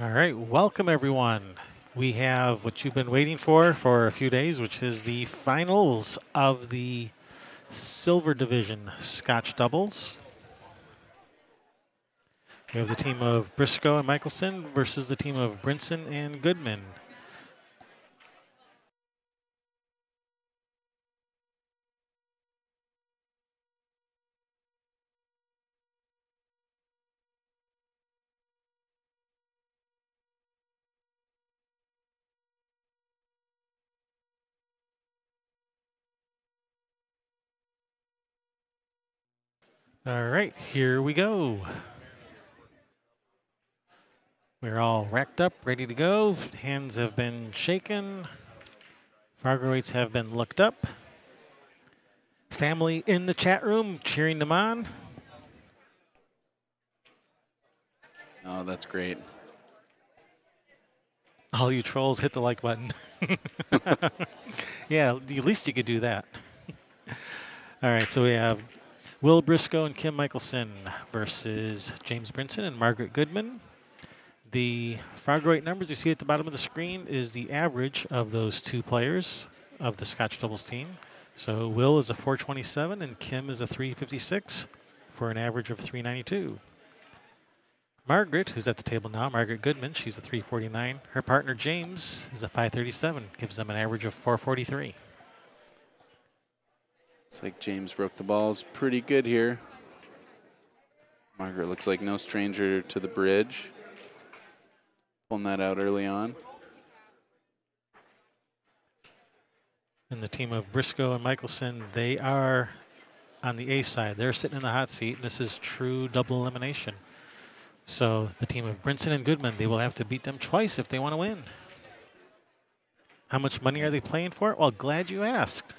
All right, welcome everyone. We have what you've been waiting for a few days, which is the finals of the Silver Division Scotch Doubles. We have the team of Briscoe and Michaelson versus the team of Brinson and Goodman. All right, here we go. We're all racked up, ready to go. Hands have been shaken. Frogger weights have been looked up. Family in the chat room cheering them on. Oh, that's great. All you trolls, hit the like button. Yeah, at least you could do that. All right, so we have Will Briscoe and Kim Michaelson versus James Brinson and Margaret Goodman. The frog rate numbers you see at the bottom of the screen is the average of those two players of the Scotch doubles team. So Will is a 427 and Kim is a 356 for an average of 392. Margaret, who's at the table now, Margaret Goodman, she's a 349. Her partner James is a 537, gives them an average of 443. It's like James broke the balls pretty good here. Margaret looks like no stranger to the bridge. Pulling that out early on. And the team of Briscoe and Michaelson, they are on the A side. They're sitting in the hot seat, and this is true double elimination. So the team of Brinson and Goodman, they will have to beat them twice if they want to win. How much money are they playing for? Well, glad you asked.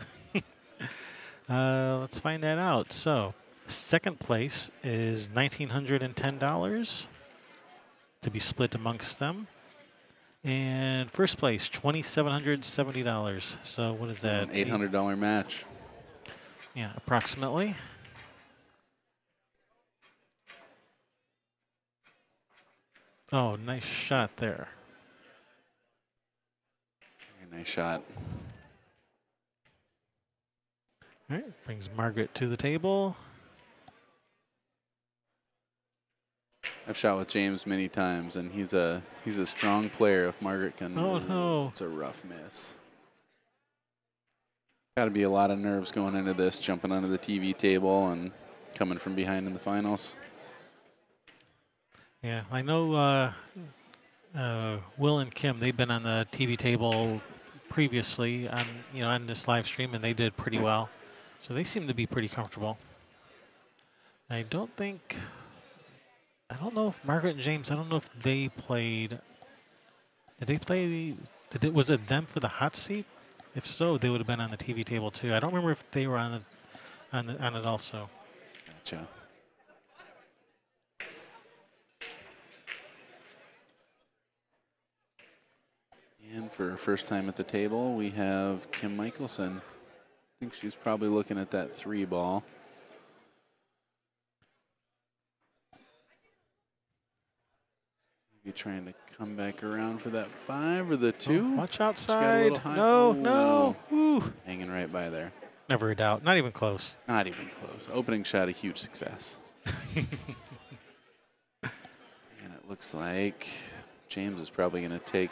Let's find that out. So second place is $1,910 to be split amongst them. And first place, $2,770. So what is that? An $800 match. Yeah, approximately. Oh, nice shot there. Very nice shot. All right, brings Margaret to the table. I've shot with James many times, and he's a strong player. If Margaret can, Oh no, it's a rough miss. Got to be a lot of nerves going into this, jumping onto the TV table and coming from behind in the finals. yeah, I know. Will and Kim, they've been on the TV table previously on this live stream, and they did pretty well. So they seem to be pretty comfortable. I don't know if Margaret and James, I don't know if they played. Did they play? Was it them for the hot seat? If so, they would have been on the TV table too. I don't remember if they were on it also. Gotcha. And for her first time at the table, we have Kim Michaelson. I think she's probably looking at that 3 ball. Maybe trying to come back around for that 5 or the 2. Oh, watch outside. No, no. Ooh. Hanging right by there. Never a doubt. Not even close. Not even close. Opening shot, a huge success. And it looks like James is probably going to take,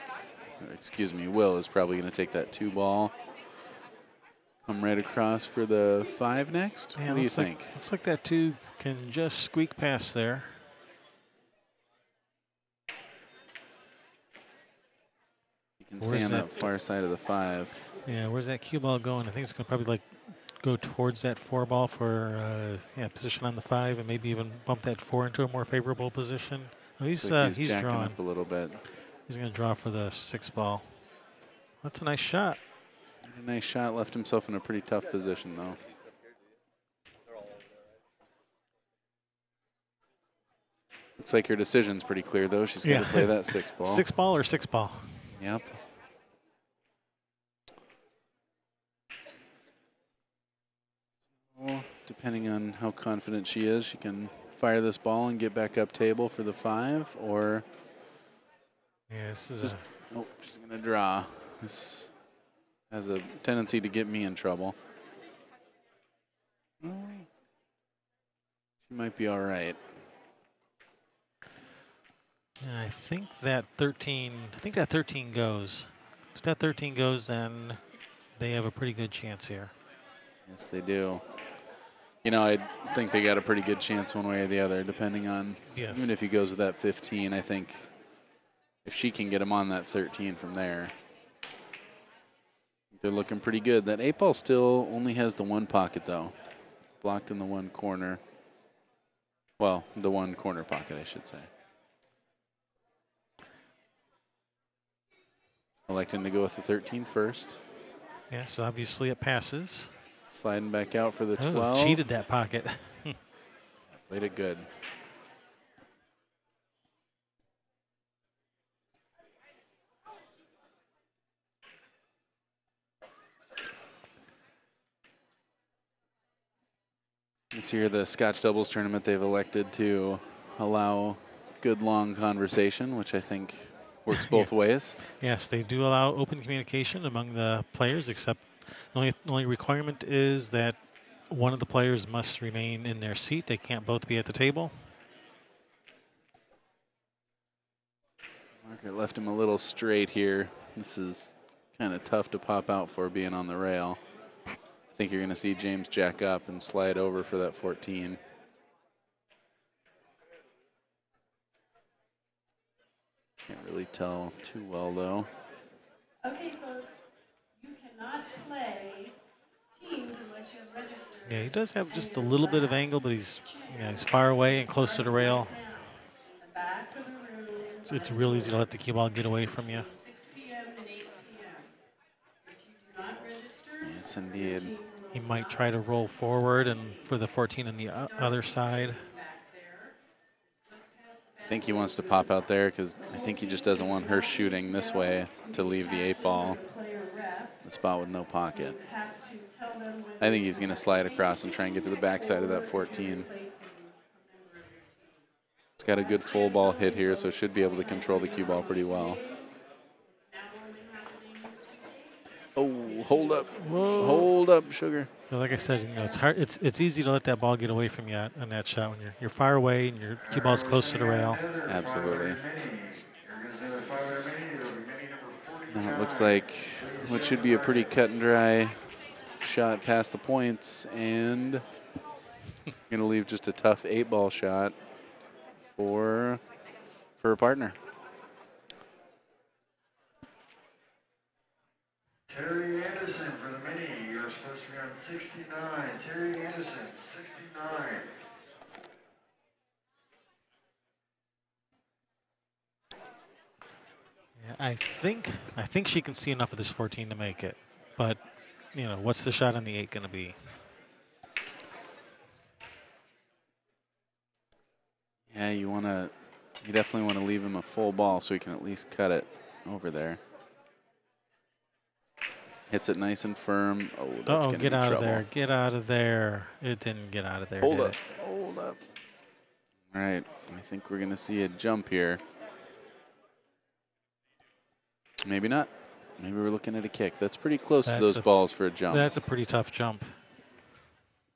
Will is probably going to take that 2 ball. Come right across for the 5 next. Yeah, what do you think? Looks like that 2 can just squeak past there. You can see on that far side of the 5. Yeah, where's that cue ball going? I think it's going to probably go towards that 4 ball for position on the 5, and maybe even bump that 4 into a more favorable position. Oh, he's jacking drawing up a little bit. He's going to draw for the 6 ball. That's a nice shot. A nice shot. Left himself in a pretty tough position, though. Looks like her decision's pretty clear, though. She's got to play that 6 ball. 6 ball or 6 ball? Yep. Well, depending on how confident she is, she can fire this ball and get back up table for the 5, or Yeah, this is Just, oh, she's going to draw. This has a tendency to get me in trouble. She might be all right. I think that 13. I think that 13 goes. If that 13 goes, then they have a pretty good chance here. Yes, they do. You know, I think they got a pretty good chance one way or the other, depending on, even if he goes with that 15, I think if she can get him on that 13 from there, they're looking pretty good. That 8-ball still only has the one pocket, though. Blocked in the one corner. Well, the one corner pocket, I should say. Electing to go with the 13 first. Yeah, so obviously it passes. Sliding back out for the 12. Oh, cheated that pocket. Played it good. This year, the Scotch doubles tournament, they've elected to allow good long conversation, which I think works both ways. Yes, they do allow open communication among the players, except the only requirement is that one of the players must remain in their seat. They can't both be at the table. Margaret left him a little straight here. This is kind of tough to pop out for being on the rail. I think you're going to see James jack up and slide over for that 14. Can't really tell too well, though. Okay, folks, you cannot play teams unless you have registered. Yeah, he does have just a little bit of angle, but he's far away and close to the rail. It's real easy to let the cue ball get away from you. 6 p.m. and 8 p.m. If you do not register, Yes, indeed. He might try to roll forward and for the 14 on the other side. I think he wants to pop out there because I think he just doesn't want her shooting this way to leave the 8-ball, the spot with no pocket. I think he's going to slide across and try and get to the backside of that 14. It's got a good full ball hit here, so should be able to control the cue ball pretty well. Oh, hold up. Whoa. Hold up, Sugar. So like I said, it's hard. It's easy to let that ball get away from you on that shot when you're far away and your cue ball's close to the rail. Absolutely. Now it looks like what should be a pretty cut and dry shot past the points, and gonna leave just a tough 8-ball shot for a partner. Terry Anderson for the mini. You're supposed to be on 69. Terry Anderson, 69. Yeah, I think she can see enough of this 14 to make it, but what's the shot on the 8 going to be? Yeah, you definitely want to leave him a full ball so he can at least cut it over there. Hits it nice and firm. Oh, that's going to be get out trouble. of there. Get out of there. It didn't get out of there. Hold up. Hold up. All right. I think we're going to see a jump here. Maybe not. Maybe we're looking at a kick. That's pretty close to those balls for a jump. That's a pretty tough jump.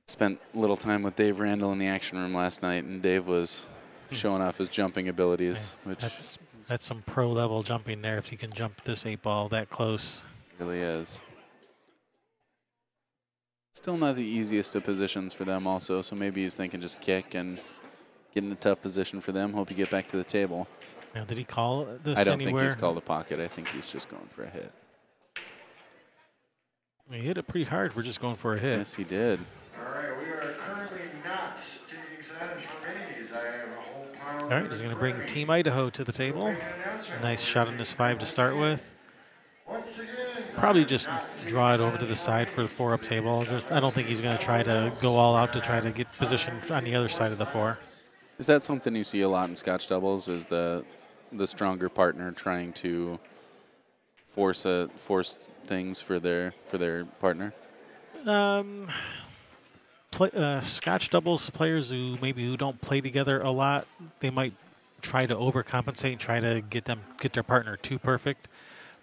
Spent a little time with Dave Randall in the action room last night, and Dave was showing off his jumping abilities. Yeah, which that's some pro-level jumping there if he can jump this 8-ball that close. Really is. Still not the easiest of positions for them also, so maybe he's thinking just kick and get in a tough position for them. Hope you get back to the table. Now, did he call this I don't anywhere? think he's called a pocket. I think he's just going for a hit. He hit it pretty hard. We're just going for a hit. Yes, he did. All right, we are currently not taking signs for minis. I have a whole pile. All right, he's going to bring Team Idaho to the table. Nice shot on this 5 to start with. Once again, Probably just draw it over to the side for the 4-up table. I don't think he's going to try to go all out to try to get position on the other side of the 4. Is that something you see a lot in Scotch doubles? Is the stronger partner trying to force things for their partner? Scotch doubles players who don't play together a lot, they might try to overcompensate and try to get their partner too perfect.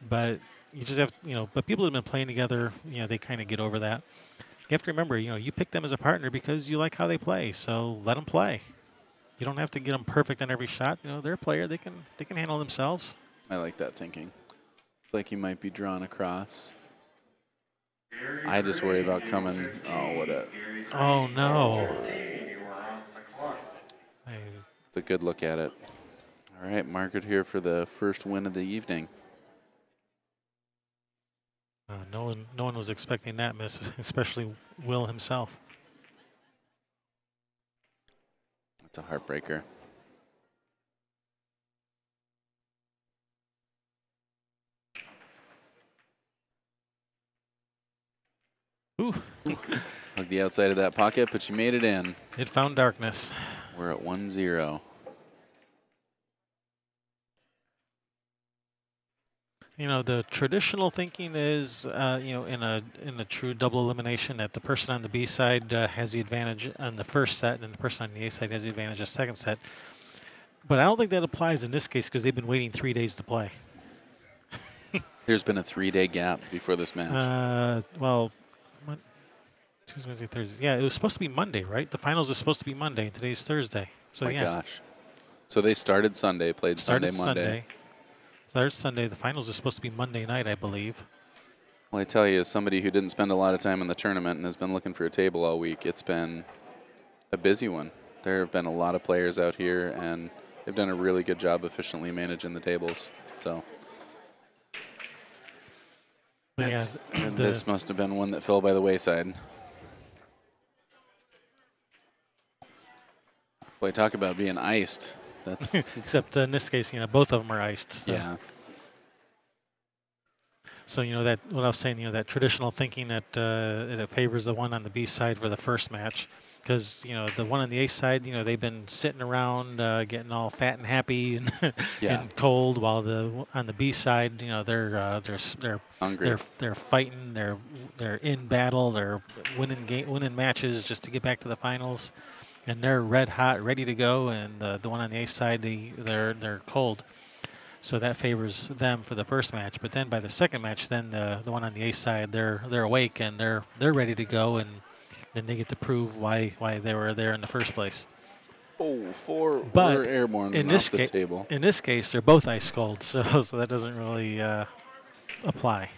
But you just have, but people that have been playing together, they kind of get over that. You have to remember, you pick them as a partner because you like how they play. So let them play. You don't have to get them perfect on every shot. They're a player. They can handle themselves. I like that thinking. It's like you might be drawn across. I just worry about coming. Oh, what a. Oh, no. It's a good look at it. All right, Margaret here for the first win of the evening. No one was expecting that miss, especially Will himself. It's a heartbreaker. Ooh. Hug the outside of that pocket, but you made it in. It found darkness. We're at 1-0. The traditional thinking is, in a true double elimination, that the person on the B side has the advantage on the first set, and the person on the A side has the advantage of the second set. But I don't think that applies in this case because they've been waiting 3 days to play. There's been a 3-day gap before this match. Well, Tuesday, Wednesday, Thursday. Yeah, it was supposed to be Monday, right? The finals is supposed to be Monday, and today's Thursday. So my gosh. So they started Sunday, played Sunday, Monday. Started Sunday. The finals is supposed to be Monday night, I believe. Well, I tell you, as somebody who didn't spend a lot of time in the tournament and has been looking for a table all week, it's been a busy one. There have been a lot of players out here, and they've done a really good job efficiently managing the tables. So this must have been one that fell by the wayside. Boy, talk about being iced. That's except in this case, both of them are iced. So. Yeah. So that what I was saying, that traditional thinking that it favors the one on the B side for the first match, because the one on the A side, they've been sitting around getting all fat and happy and, and cold, while on the B side, they're hungry. They're fighting. They're in battle. They're winning matches just to get back to the finals. And they're red hot, ready to go, and the one on the A side, they're cold, so that favors them for the first match. But then by the second match, then the one on the A side, they're awake and they're ready to go, and then they get to prove why they were there in the first place. Oh, four airborne in off the table. In this case, they're both ice cold, so that doesn't really apply.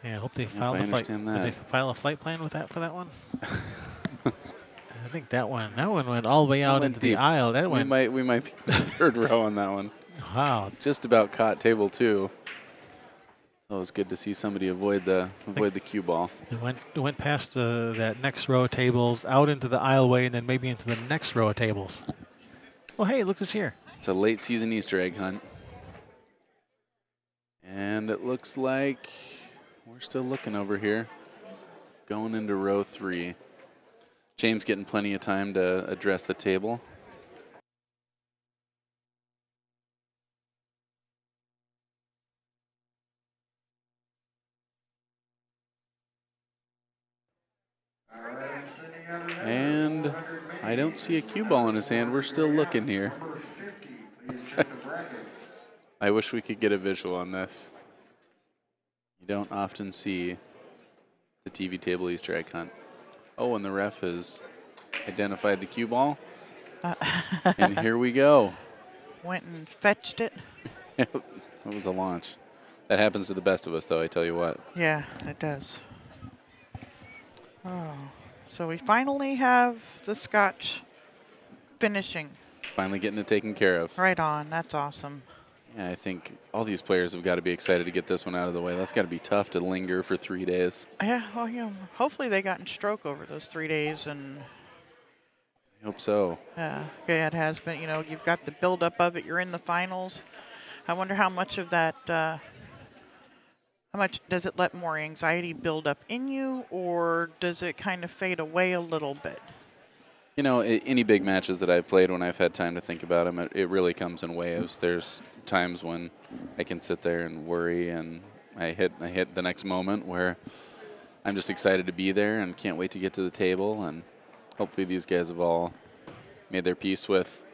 Yeah, I hope they file the flight. Did they file a flight plan with that for that one? I think that one went all the way out into the aisle. That we might be in the third row on that one. Wow. Just about caught table 2. So it was good to see somebody avoid the cue ball. It went past that next row of tables, out into the aisleway, and then maybe into the next row of tables. Well, hey, look who's here. It's a late season Easter egg hunt. And it looks like we're still looking over here. Going into row 3. James getting plenty of time to address the table. And I don't see a cue ball in his hand. We're still looking here. I wish we could get a visual on this. You don't often see the TV table Easter egg hunt. Oh, and the ref has identified the cue ball. And here we go. Went and fetched it. It was a launch. That happens to the best of us, though, I tell you what. Yeah, it does. Oh, so we finally have the Scotch finishing. Finally getting it taken care of. Right on. That's awesome. Yeah, I think all these players have got to be excited to get this one out of the way. That's got to be tough to linger for 3 days. Yeah, well, hopefully they got in stroke over those 3 days, and I hope so. yeah, it has been. You've got the buildup of it. You're in the finals. I wonder how much of that. How much does it let more anxiety build up in you, or does it kind of fade away a little bit? Any big matches that I've played, when I've had time to think about them, it really comes in waves. There's times when I can sit there and worry, and I hit the next moment where I'm just excited to be there and can't wait to get to the table. And hopefully these guys have all made their peace with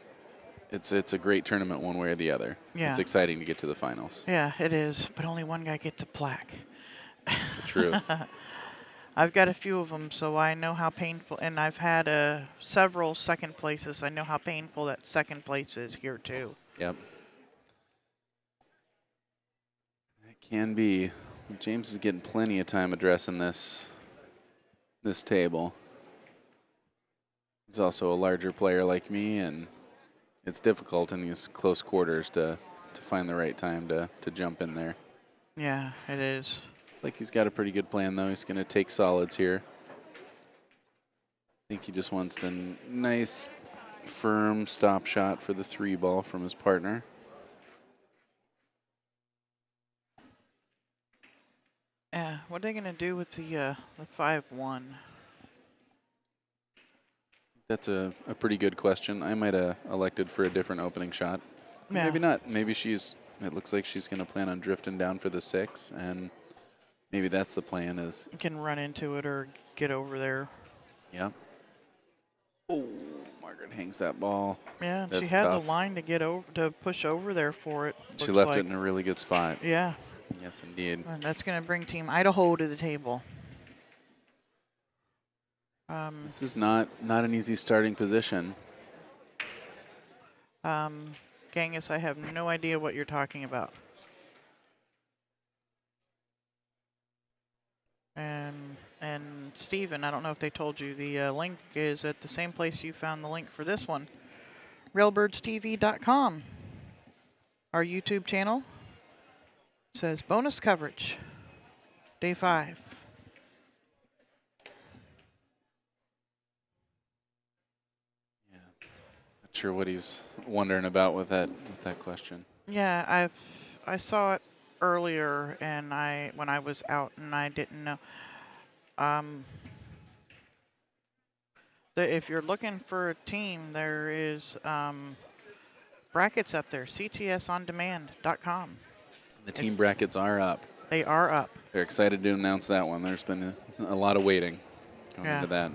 it's a great tournament one way or the other. Yeah. It's exciting to get to the finals. Yeah, it is. But only one guy gets a plaque. That's the truth. I've got a few of them, so I know how painful. And I've had several second places. I know how painful that second place is here too. Yep. That can be. James is getting plenty of time addressing this table. He's also a larger player like me, and it's difficult in these close quarters to find the right time to jump in there. Yeah, it is. It's like he's got a pretty good plan, though. He's going to take solids here. I think he just wants a nice, firm stop shot for the 3-ball from his partner. Yeah, what are they going to do with the 5-1? That's a pretty good question. I might have elected for a different opening shot. Yeah. Maybe not. Maybe it looks like she's going to plan on drifting down for the 6, and maybe that's the plan is. You can run into it or get over there. Yeah. Oh, Margaret hangs that ball. Yeah, That's she had tough. the line to get over, to push over there for it. She looks left like. it in a really good spot. Yeah. Yes, indeed. And that's going to bring Team Idaho to the table. This is not an easy starting position. Genghis, I have no idea what you're talking about. And Steven, I don't know if they told you, the link is at the same place you found the link for this one, railbirdstv.com. Our YouTube channel says bonus coverage, day 5. Not sure what he's wondering about with that question. Yeah, I saw it earlier, and when I was out, and I didn't know. If you're looking for a team, there is brackets up there, ctsondemand.com. The team brackets are up. They are up. They're excited to announce that one. There's been a lot of waiting going into that.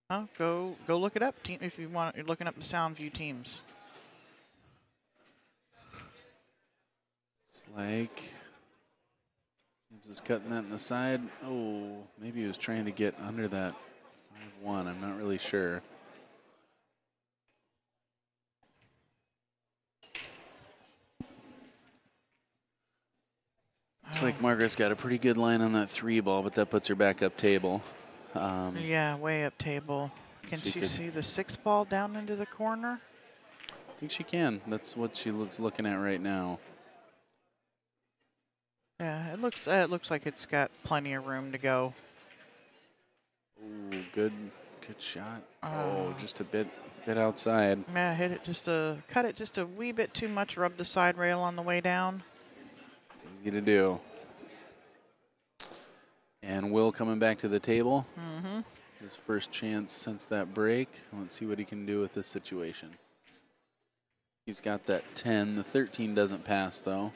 Oh, go look it up, team, if you want. You're looking up the Sound View teams. It's like James is cutting that in the side. Oh, maybe he was trying to get under that 5-1. I'm not really sure. Looks like Margaret's got a pretty good line on that 3-ball, but that puts her back up table. Yeah, way up table. Can she see the 6-ball down into the corner? I think she can. That's what she's looking at right now. Yeah, it looks like it's got plenty of room to go. Ooh, good shot. Oh, just a bit outside. Yeah, hit it cut it just a wee bit too much. Rub the side rail on the way down. It's easy to do. And Will coming back to the table. Mm-hmm. His first chance since that break. Let's see what he can do with this situation. He's got that 10. The 13 doesn't pass, though.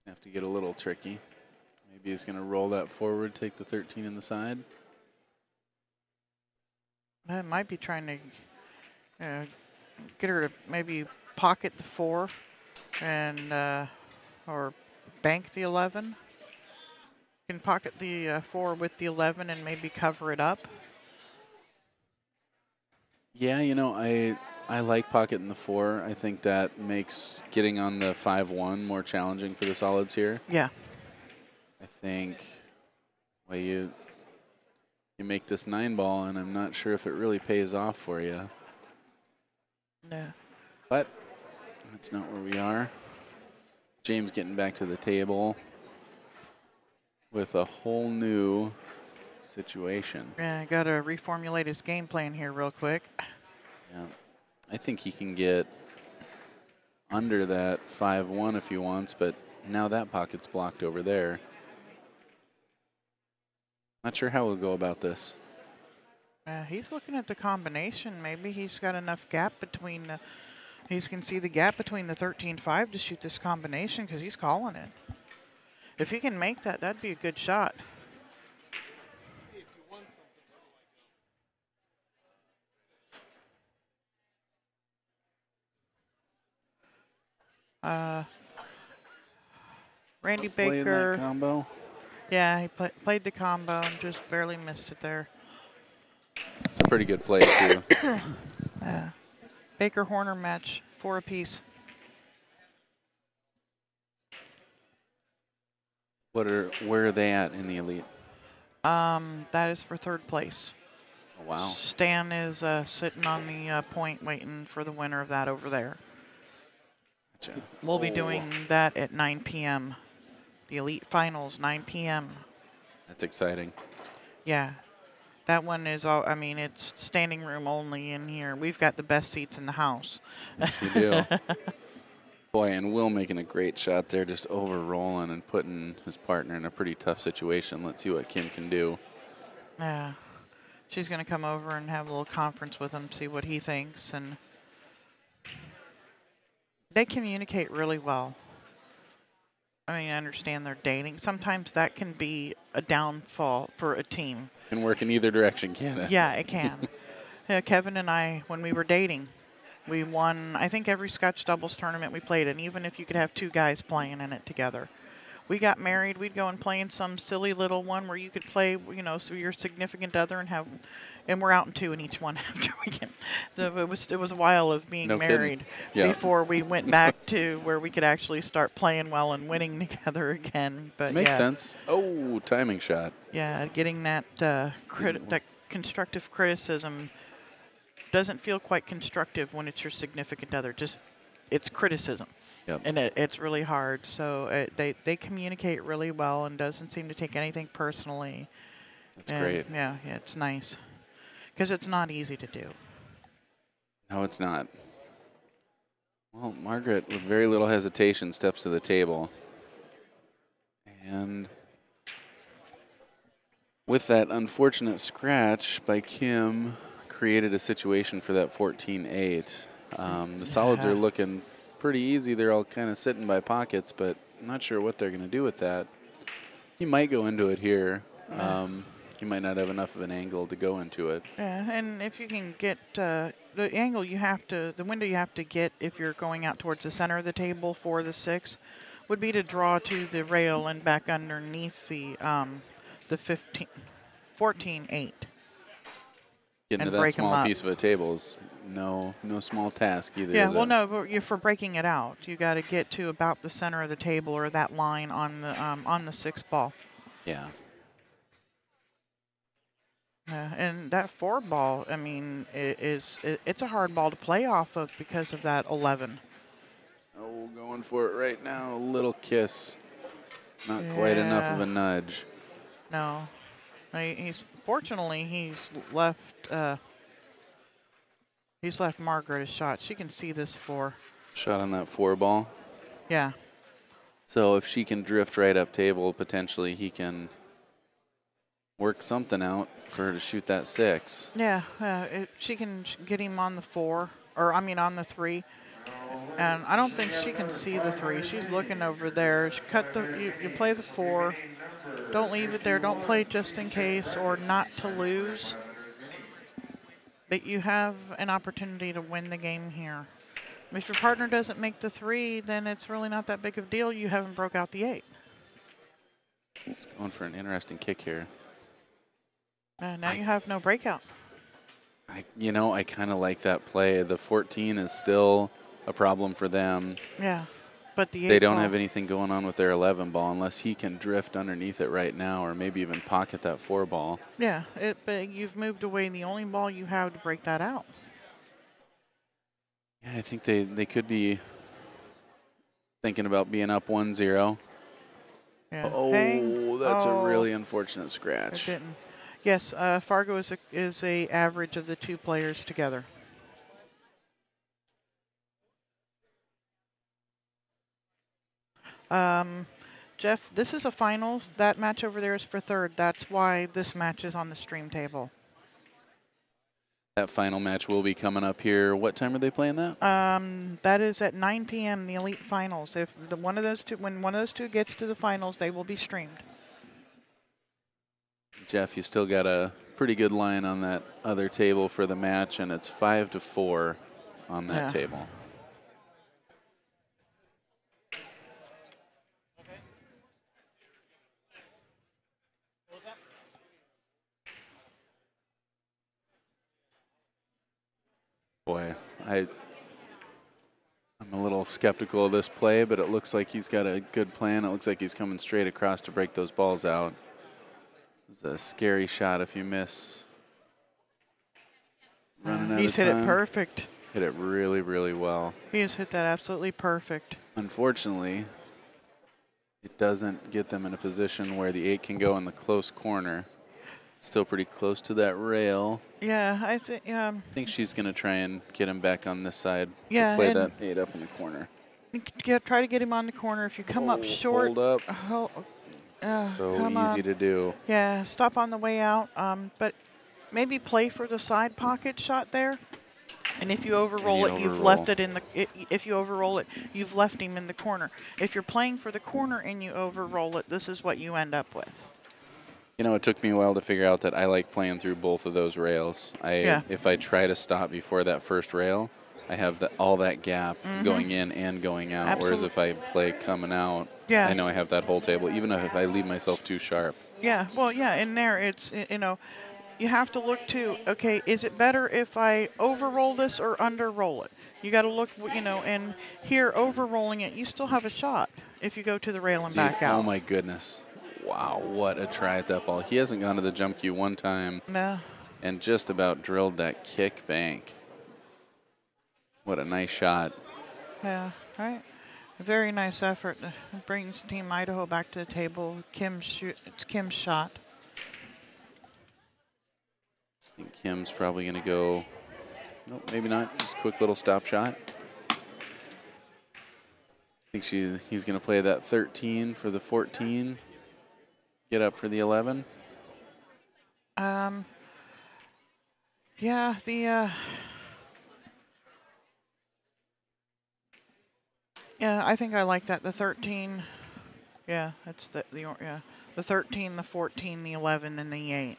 Have to get a little tricky. Maybe he's going to roll that forward, take the 13 in the side. I might be trying to get her to maybe pocket the 4 and or bank the 11. Can pocket the 4 with the 11 and maybe cover it up. Yeah, you know, I like pocketing the 4. I think that makes getting on the 5-1 more challenging for the solids here. Yeah. I think, well, you make this 9-ball, and I'm not sure if it really pays off for you. Yeah. But that's not where we are. James getting back to the table with a whole new situation. Yeah, got to reformulate his game plan here real quick. Yeah. I think he can get under that 5-1 if he wants, but now that pocket's blocked over there. Not sure how we'll go about this. He's looking at the combination. Maybe he's got enough gap between he can see the gap between the 13-5 to shoot this combination because he's calling it. If he can make that, that'd be a good shot. Randy Playing that Baker. combo. Yeah, he played the combo and just barely missed it there. It's a pretty good play, too. Baker Horner match, 4 apiece. Where are they at in the elite? That is for 3rd place. Oh, wow. Stan is sitting on the point waiting for the winner of that over there. Gotcha. We'll be doing that at 9 p.m. The elite finals, 9 p.m. That's exciting. Yeah. That one is all, I mean, it's standing room only in here. We've got the best seats in the house. Yes, you do. Boy, and Will making a great shot there, just over-rolling and putting his partner in a pretty tough situation. Let's see what Kim can do. Yeah. She's going to come over and have a little conference with him, see what he thinks. And they communicate really well. I mean, I understand they're dating. Sometimes that can be a downfall for a team. Can work in either direction, can it? Yeah, it can. Kevin and I, when we were dating, we won, I think, every Scotch doubles tournament we played in, even if you could have 2 guys playing in it together. We got married, we'd go and play in some silly little one where you could play, you know, so your significant other and we're out in 2 in each one after we get. So it was a while of being married before we went back to where we could actually start playing well and winning together again. But Makes sense. Oh, timing shot. Yeah, getting that that constructive criticism doesn't feel quite constructive when it's your significant other. Just it's criticism. Yep. And it's really hard. So they communicate really well and doesn't seem to take anything personally. That's great. Yeah, it's nice. Because it's not easy to do. No, it's not. Well, Margaret, with very little hesitation, steps to the table. And with that unfortunate scratch by Kim, created a situation for that 14-8. The solids are looking pretty easy. They're all kind of sitting by pockets, but I'm not sure what they're going to do with that. He might go into it here. He might not have enough of an angle to go into it. Yeah, and if you can get the angle the window you have to get if you're going out towards the center of the table for the 6 would be to draw to the rail and back underneath the 14-8. Getting to that small piece of a table is no small task either. Yeah, well, no, but for breaking it out, you got to get to about the center of the table or that line on the 6 ball. Yeah. And that 4 ball, I mean, it's a hard ball to play off of because of that 11. Oh, going for it right now. A little kiss. Not quite enough of a nudge. No. Fortunately, he's left Margaret a shot. She can see this 4. Shot on that 4 ball. Yeah. So if she can drift right up table, potentially he can work something out for her to shoot that 6. Yeah, she can get him on the 4, or I mean on the 3. And I don't think she can see the 3. She's looking over there. She you play the 4. Don't leave it there. Don't play just in case or not to lose. But you have an opportunity to win the game here. If your partner doesn't make the 3, then it's really not that big of a deal. You haven't broke out the 8. It's going for an interesting kick here. Now you have no breakout. I kind of like that play. The 14 is still a problem for them. Yeah, but the 8 they don't ball, have anything going on with their 11 ball unless he can drift underneath it right now or maybe even pocket that 4 ball. Yeah, but you've moved away the only ball you have to break that out. Yeah, I think they could be thinking about being up 1-0. Yeah. Oh, that's a really unfortunate scratch. It didn't. Yes, Fargo is a average of the 2 players together. Jeff, this is a finals. That match over there is for 3rd. That's why this match is on the stream table. That final match will be coming up here. What time are they playing that? That is at 9 p.m. the elite finals. If when one of those two gets to the finals, they will be streamed. Jeff, you still got a pretty good line on that other table for the match, and it's 5-4 on that table. Boy, I'm a little skeptical of this play, but it looks like he's got a good plan. It looks like he's coming straight across to break those balls out. It's a scary shot if you miss. Running out He's of hit time. it perfect. Hit it really, really well. He has hit that absolutely perfect. Unfortunately, it doesn't get them in a position where the 8 can go in the close corner. Still pretty close to that rail. Yeah, I think she's going to try and get him back on this side. Yeah, to play that 8 up in the corner. Try to get him on the corner. If you come up short. Hold up. So easy to do. Yeah, stop on the way out. But maybe play for the side pocket shot there. And if you overroll it, you've left it in the. If you overroll it, you've left him in the corner. If you're playing for the corner and you overroll it, this is what you end up with. You know, it took me a while to figure out that I like playing through both of those rails. If I try to stop before that first rail, I have all that gap going in and going out. Absolutely. Whereas if I play coming out, I know I have that whole table, even if I leave myself too sharp. Yeah, well, yeah, in there it's, you have to look to, okay, is it better if I overroll this or underroll it? You got to look, and here overrolling it, you still have a shot if you go to the rail and back out. Oh, my goodness. Wow, what a try at that ball. He hasn't gone to the jump cue one time. No. And just about drilled that kick bank. What a nice shot. Yeah, right. A very nice effort. It brings Team Idaho back to the table. It's Kim's shot. I think Kim's probably going to go, nope, maybe not. Just a quick little stop shot. I think he's going to play that 13 for the 14. Get up for the 11. Yeah, yeah, I think I like that. The 13. Yeah, that's the 13, the 14, the 11, and the 8.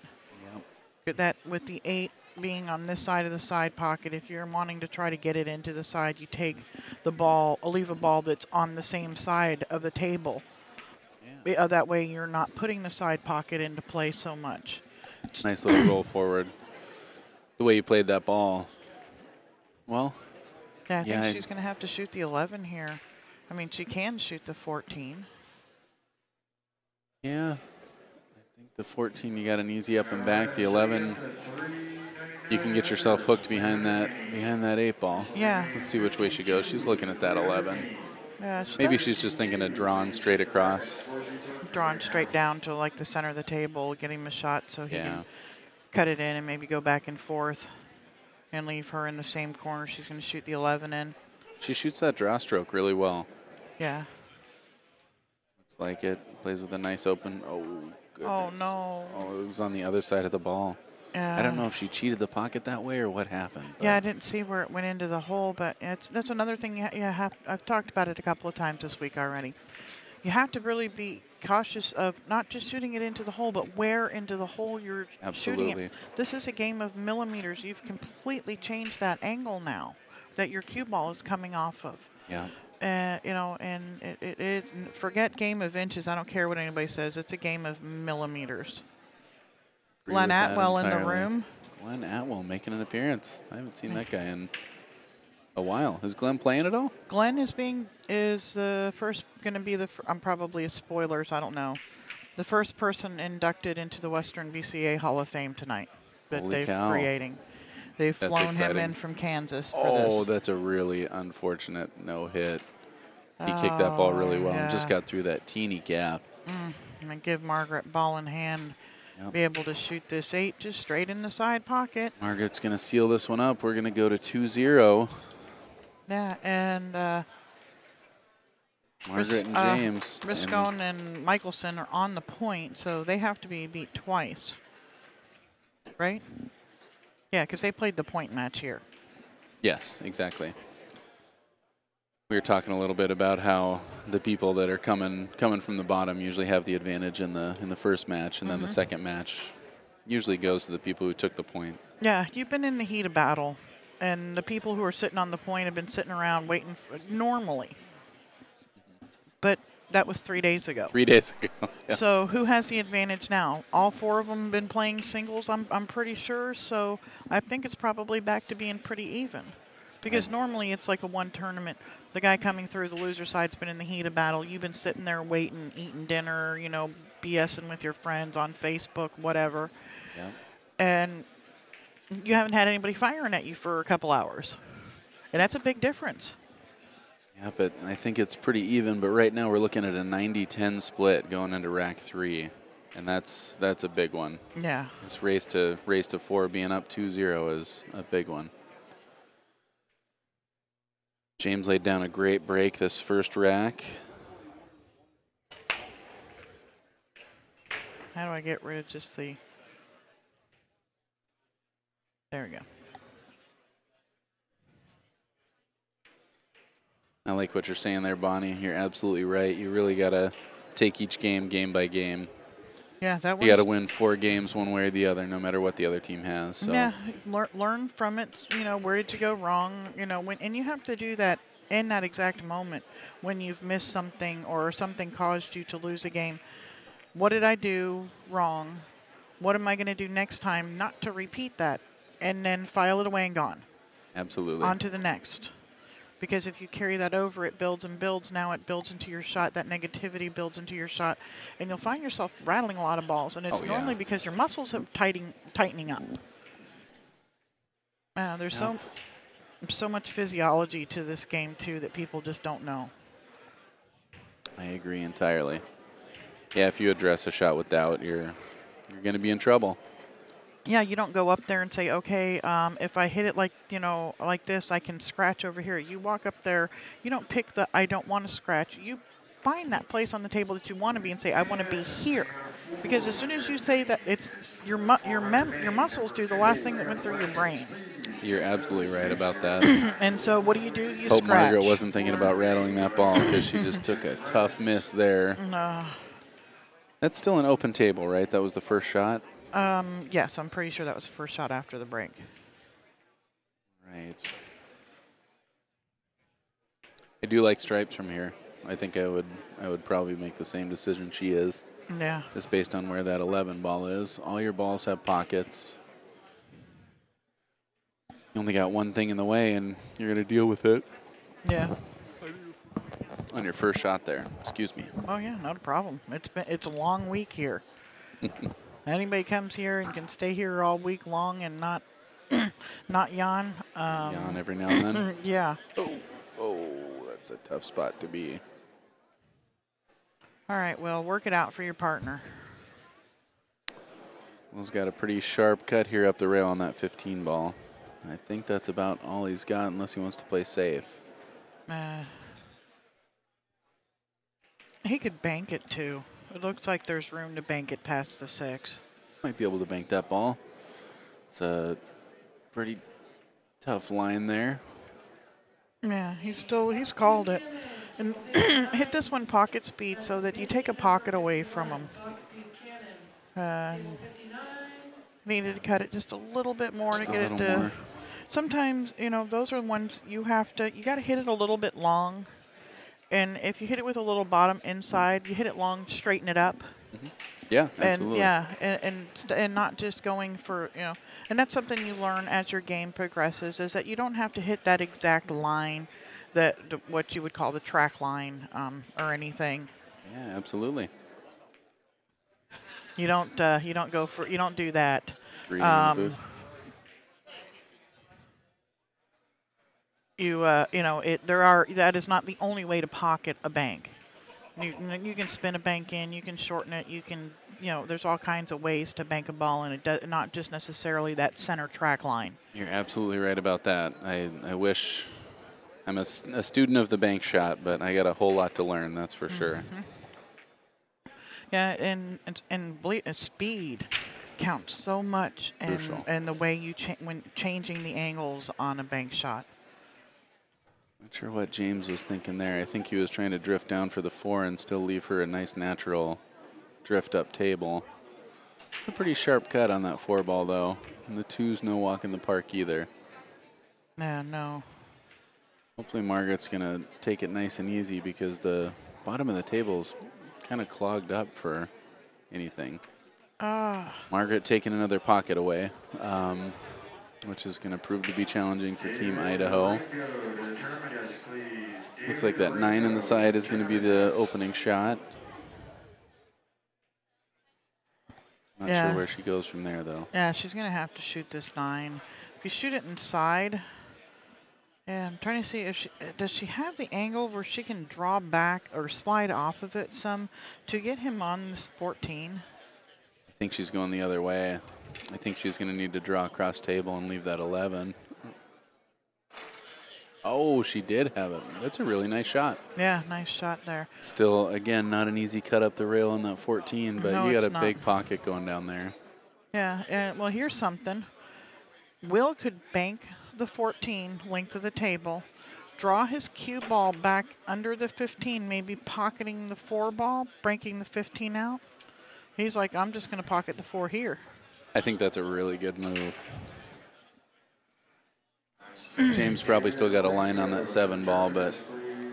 Yep. That with the 8 being on this side of the side pocket, if you're wanting to try to get it into the side, you take the ball, leave a ball that's on the same side of the table. Yeah. That way you're not putting the side pocket into play so much. Nice little roll forward. The way you played that ball. Well, yeah, I think she's going to have to shoot the 11 here. I mean, she can shoot the 14. Yeah. I think the 14, you got an easy up and back. The 11, you can get yourself hooked behind that 8 ball. Yeah. Let's see which way she goes. She's looking at that 11. Yeah, maybe she's just thinking of drawing straight across. Drawing straight down to like the center of the table, getting him a shot so he can cut it in and maybe go back and forth and leave her in the same corner. She's going to shoot the 11 in. She shoots that draw stroke really well. Yeah. Looks like it. Plays with a nice open. Oh, goodness. Oh, no. Oh, it was on the other side of the ball. I don't know if she cheated the pocket that way or what happened. Yeah, I didn't see where it went into the hole, but that's another thing you have. I've talked about it a couple of times this week already. You have to really be cautious of not just shooting it into the hole, but where into the hole you're shooting it. This is a game of millimeters. You've completely changed that angle now that your cue ball is coming off of. Yeah. And it forget game of inches. I don't care what anybody says. It's a game of millimeters. Glenn Atwell in the room. Glenn Atwell making an appearance. I haven't seen that guy in a while. Is Glenn playing at all? Glenn is the first going to be I'm probably a spoiler, so I don't know. The first person inducted into the Western BCA Hall of Fame tonight that Holy they're cow. creating. They've flown him in from Kansas for this. Oh, that's a really unfortunate no hit. He kicked that ball really well and just got through that teeny gap. I'm going to give Margaret ball in hand. Be able to shoot this 8 just straight in the side pocket. Margaret's going to seal this one up. We're going to go to 2-0. Yeah, and Margaret and James. Briscoe and Michaelson are on the point, so they have to be beat twice. Right? Yeah, because they played the point match here. Yes, exactly. We were talking a little bit about how the people that are coming from the bottom usually have the advantage in the first match, and then the second match usually goes to the people who took the point. Yeah, you've been in the heat of battle, and the people who are sitting on the point have been sitting around waiting normally. But that was 3 days ago. 3 days ago. Yeah. So who has the advantage now? All 4 of them have been playing singles, I'm pretty sure. So I think it's probably back to being pretty even. Because normally it's like a one tournament. The guy coming through the loser side's been in the heat of battle. You've been sitting there waiting, eating dinner, you know, BSing with your friends on Facebook, whatever. Yeah. And you haven't had anybody firing at you for a couple hours. And that's a big difference. Yeah, but I think it's pretty even. But right now we're looking at a 90-10 split going into rack 3, and that's a big one. Yeah. This race to 4 being up 2-0 is a big one. James laid down a great break this first rack. How do I get rid of just the... There we go. I like what you're saying there, Bonnie. You're absolutely right. You really got to take each game by game. Yeah, that was... You got to win 4 games one way or the other, no matter what the other team has. So. Yeah, learn from it. You know, where did you go wrong? You know, and you have to do that in that exact moment when you've missed something or something caused you to lose a game. What did I do wrong? What am I going to do next time not to repeat that? And then file it away and gone. Absolutely. On to the next. Because if you carry that over, it builds and builds. Now it builds into your shot. That negativity builds into your shot. And you'll find yourself rattling a lot of balls. And it's normally because your muscles have tightening up. There's so much physiology to this game, too, that people just don't know. I agree entirely. Yeah, if you address a shot with doubt, you're going to be in trouble. Yeah, you don't go up there and say, okay, if I hit it like, you know, like this, I can scratch over here. You walk up there, you don't pick the I don't want to scratch. You find that place on the table that you want to be and say, I want to be here. Because as soon as you say that, it's your muscles do the last thing that went through your brain. You're absolutely right about that. And so what do? You Hope scratch. Margaret wasn't thinking about rattling that ball because she just took a tough miss there. That's still an open table, right? That was the first shot? Yes, I'm pretty sure that was the first shot after the break. Right. I do like stripes from here. I think I would probably make the same decision she is. Yeah. Just based on where that 11 ball is. All your balls have pockets. You only got one thing in the way, and you're going to deal with it. Yeah. On your first shot there. Excuse me. Oh yeah, not a problem. It's a long week here. Anybody comes here and can stay here all week long and not not yawn. Yawn every now and then. Yeah. Oh, that's a tough spot to be. All right, well, work it out for your partner. Will's got a pretty sharp cut here up the rail on that 15 ball. I think that's about all he's got unless he wants to play safe. He could bank it too. It looks like there's room to bank it past the 6. Might be able to bank that ball. It's a pretty tough line there. Yeah, he's called it. And hit this one pocket speed so that you take a pocket away from him. Needed to cut it just a little bit more to get it to. Sometimes, you know, those are the ones you got to hit it a little bit long. And if you hit it with a little bottom inside, you hit it long, straighten it up. Mm-hmm. Yeah, absolutely. And not just going for, you know, and that's something you learn as your game progresses, is that you don't have to hit that exact line, what you would call the track line or anything. Yeah, absolutely. You don't do that. That is not the only way to pocket a bank. You can spin a bank in, you can shorten it, you can, there's all kinds of ways to bank a ball, and not just necessarily that center track line. You're absolutely right about that. I wish I'm a student of the bank shot, but I got a whole lot to learn, that's for sure. Yeah, and speed. counts so much, Crucial. and the way you when changing the angles on a bank shot. Not sure what James was thinking there. I think he was trying to drift down for the 4 and still leave her a nice natural drift up table. It's a pretty sharp cut on that 4 ball though. And the 2's no walk in the park either. Yeah, no. Hopefully Margaret's gonna take it nice and easy because the bottom of the table's kind of clogged up for anything. Margaret taking another pocket away, which is going to prove to be challenging for Team Idaho. Looks like that 9 in the side is going to be the opening shot. Not sure where she goes from there, though. Yeah, she's going to have to shoot this 9. If you shoot it inside, yeah, I'm trying to see if does she have the angle where she can draw back or slide off of it some to get him on this 14. I think she's going the other way. I think she's going to need to draw across table and leave that 11. Oh, she did have it. That's a really nice shot. Yeah, nice shot there. Still, again, not an easy cut up the rail on that 14, but No, you got it's a big pocket going down there. Yeah, and well, here's something. Will could bank the 14 length of the table, draw his cue ball back under the 15, maybe pocketing the 4 ball, breaking the 15 out. He's like, I'm just going to pocket the 4 here. I think that's a really good move. James probably still got a line on that 7 ball, but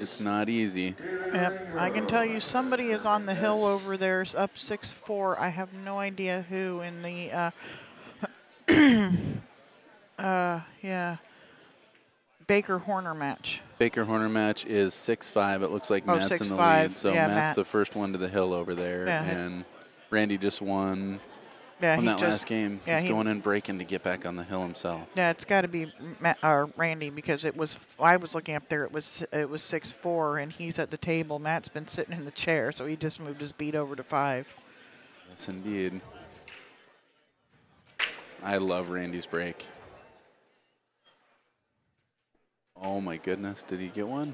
it's not easy. Yep, I can tell you somebody is on the hill over there, is up 6-4. I have no idea who in the, yeah, Baker Horner match. Baker Horner match is 6-5. It looks like Matt's in the 6-5. lead, so Yeah, Matt's Matt. the first one to the hill over there, Yeah. and Randy just won. Yeah, On he that just, last game, yeah, he's he- going in breaking to get back on the hill himself. Yeah, it's got to be Matt, or Randy, because it was. I was looking up there. It was 6-4, and he's at the table. Matt's been sitting in the chair, so he just moved his beat over to 5. Yes, indeed. I love Randy's break. Oh my goodness, did he get one?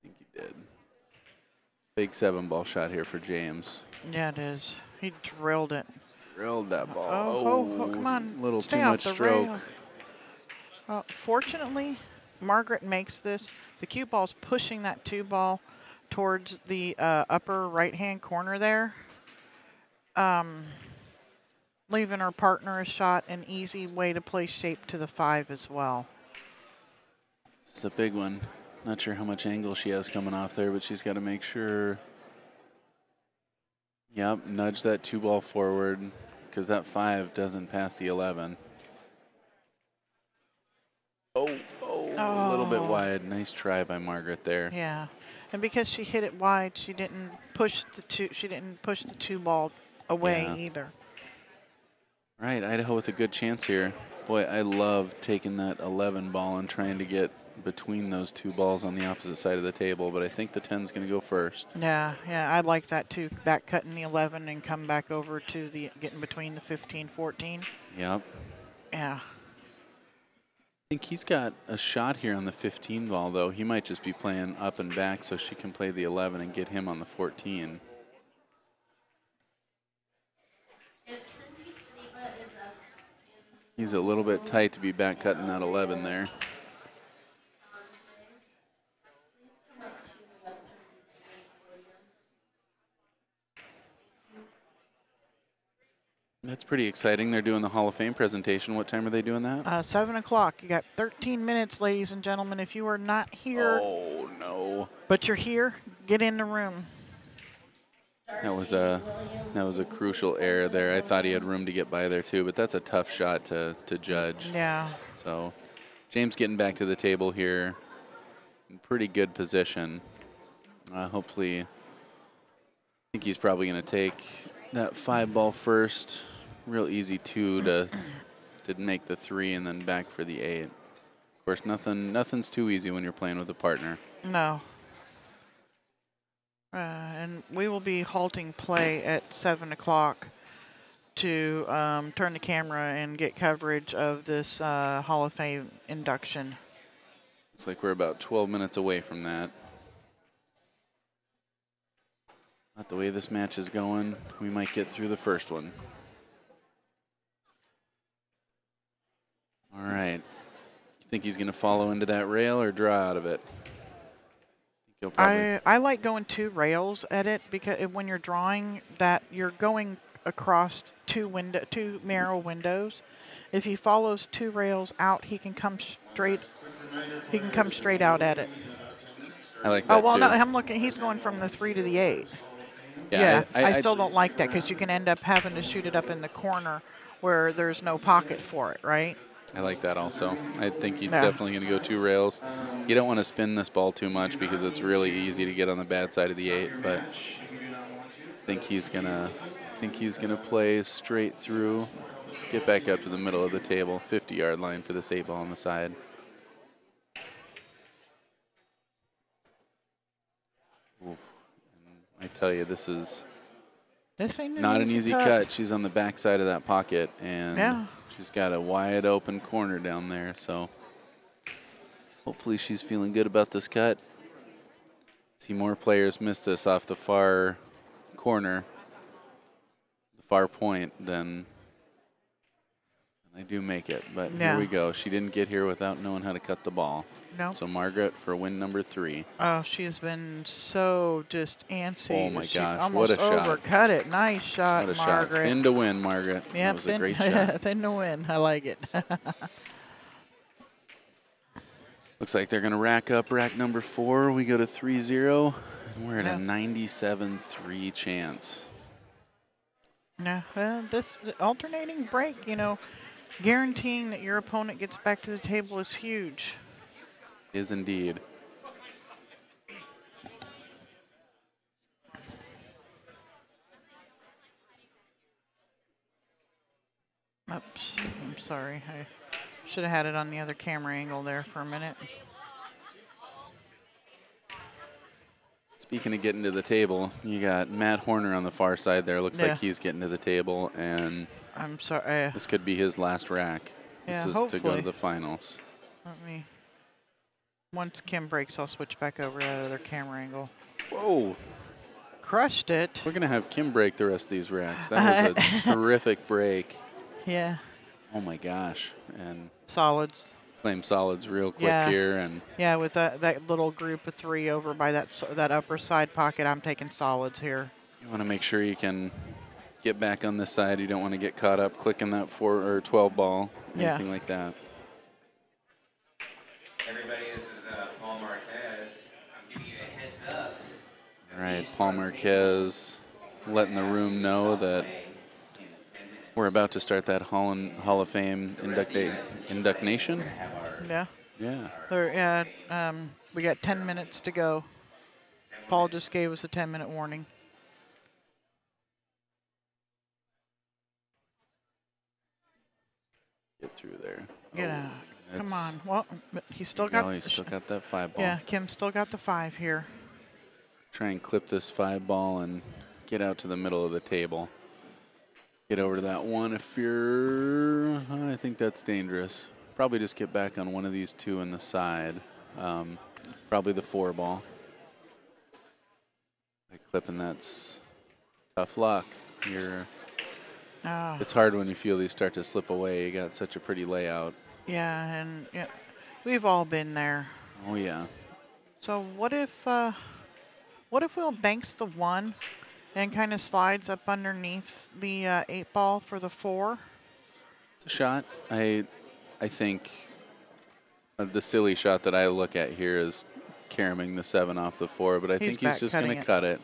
I think he did. Big 7 ball shot here for James. Yeah, it is. He drilled it. Drilled that ball. Oh, come on. A little Stay too off much the stroke. rail. Fortunately, Margaret makes this. The cue ball's pushing that 2 ball towards the upper right-hand corner there. Leaving her partner a shot, an easy way to play shape to the 5 as well. It's a big one. Not sure how much angle she has coming off there, but she's got to make sure. Yep, nudge that 2 ball forward because that 5 doesn't pass the 11. Oh, a little bit wide. Nice try by Margaret there. Yeah, and because she hit it wide, she didn't push the 2. She didn't push the 2 ball away either. Right, Idaho with a good chance here. Boy, I love taking that 11 ball and trying to get between those 2 balls on the opposite side of the table, but I think the 10's going to go first. Yeah, I like that too. Back cutting the 11 and come back over to the getting between the 15, 14. Yep. Yeah. I think he's got a shot here on the 15 ball, though. He might just be playing up and back so she can play the 11 and get him on the 14. He's a little bit tight to be back cutting that 11 there. That's pretty exciting. They're doing the Hall of Fame presentation. What time are they doing that? 7 o'clock. You got 13 minutes, ladies and gentlemen. If you are not here, Oh, no. but you're here, get in the room. That was a crucial error there. I thought he had room to get by there too, but that's a tough shot to judge. Yeah. So James getting back to the table here in pretty good position. Hopefully, I think he's probably going to take that 5 ball first. Real easy 2 to make the 3 and then back for the 8. Of course, nothing's too easy when you're playing with a partner. No. And we will be halting play at 7 o'clock to turn the camera and get coverage of this Hall of Fame induction. It's like we're about 12 minutes away from that. Not the way this match is going. We might get through the first one. All right. You think he's going to follow into that rail or draw out of it? He'll probably. I like going 2 rails at it because when you're drawing that, you're going across 2 narrow windows. If he follows 2 rails out, he can come straight. He can come straight out at it. I like that Oh well, too. no, I'm looking. He's going from the 3 to the 8. Yeah, I still don't like that because you can end up having to shoot it up in the corner where there's no pocket for it, right? I like that also. I think he's definitely going to go 2 rails. You don't want to spin this ball too much because it's really easy to get on the bad side of the 8, but I think he's gonna play straight through, get back up to the middle of the table, 50-yard line for this 8 ball on the side. Ooh. I tell you, this is not an easy cut. She's on the back side of that pocket, and she's got a wide open corner down there, so hopefully she's feeling good about this cut. See more players miss this off the far corner, the far point, than they do make it. But here we go. She didn't get here without knowing how to cut the ball. No. So Margaret for win number 3. Oh, she has been so just antsy. Oh my gosh, almost what a shot. Overcut it. Nice shot, What a Margaret. shot. Thin to win, Margaret. Yeah, that was a great shot. Thin to win. I like it. Looks like they're going to rack up rack number 4. We go to 3-0, and we're at a 97-3 chance. Yeah, well, this alternating break, you know, guaranteeing that your opponent gets back to the table is huge. Is indeed. Oops, I'm sorry. I should have had it on the other camera angle there for a minute. Speaking of getting to the table, you got Matt Horner on the far side there. Looks like he's getting to the table, and I'm sorry. This could be his last rack. This is to go to the finals. Let me. Once Kim breaks, I'll switch back over to that other camera angle. Whoa. Crushed it. We're going to have Kim break the rest of these racks. That was a terrific break. Yeah. Oh, my gosh. And solids. Claim solids real quick here. And yeah, with that little group of 3 over by that upper side pocket, I'm taking solids here. You want to make sure you can get back on this side. You don't want to get caught up clicking that 4 or 12 ball, anything like that. Everybody, this is Paul Marquez. I'm giving you a heads up. All right, Paul Marquez letting the room know that we're about to start that Hall of Fame induction. Yeah. Yeah. We got 10 minutes to go. Paul just gave us a 10-minute warning. Get through there. Yeah. Come on. Well, but he's still got. He's still got that 5 ball. Yeah, Kim still got the 5 here. Try and clip this 5 ball and get out to the middle of the table. Get over to that 1 if you're. I think that's dangerous. Probably just get back on one of these 2 in the side. Probably the 4 ball. By clipping, that's tough luck. It's hard when you feel these start to slip away. You got such a pretty layout. Yeah, and we've all been there. Oh yeah. So what if Will banks the 1 and kind of slides up underneath the 8 ball for the 4? It's a shot. I think the silly shot that I look at here is caroming the 7 off the 4, but I think he's just going to cut it.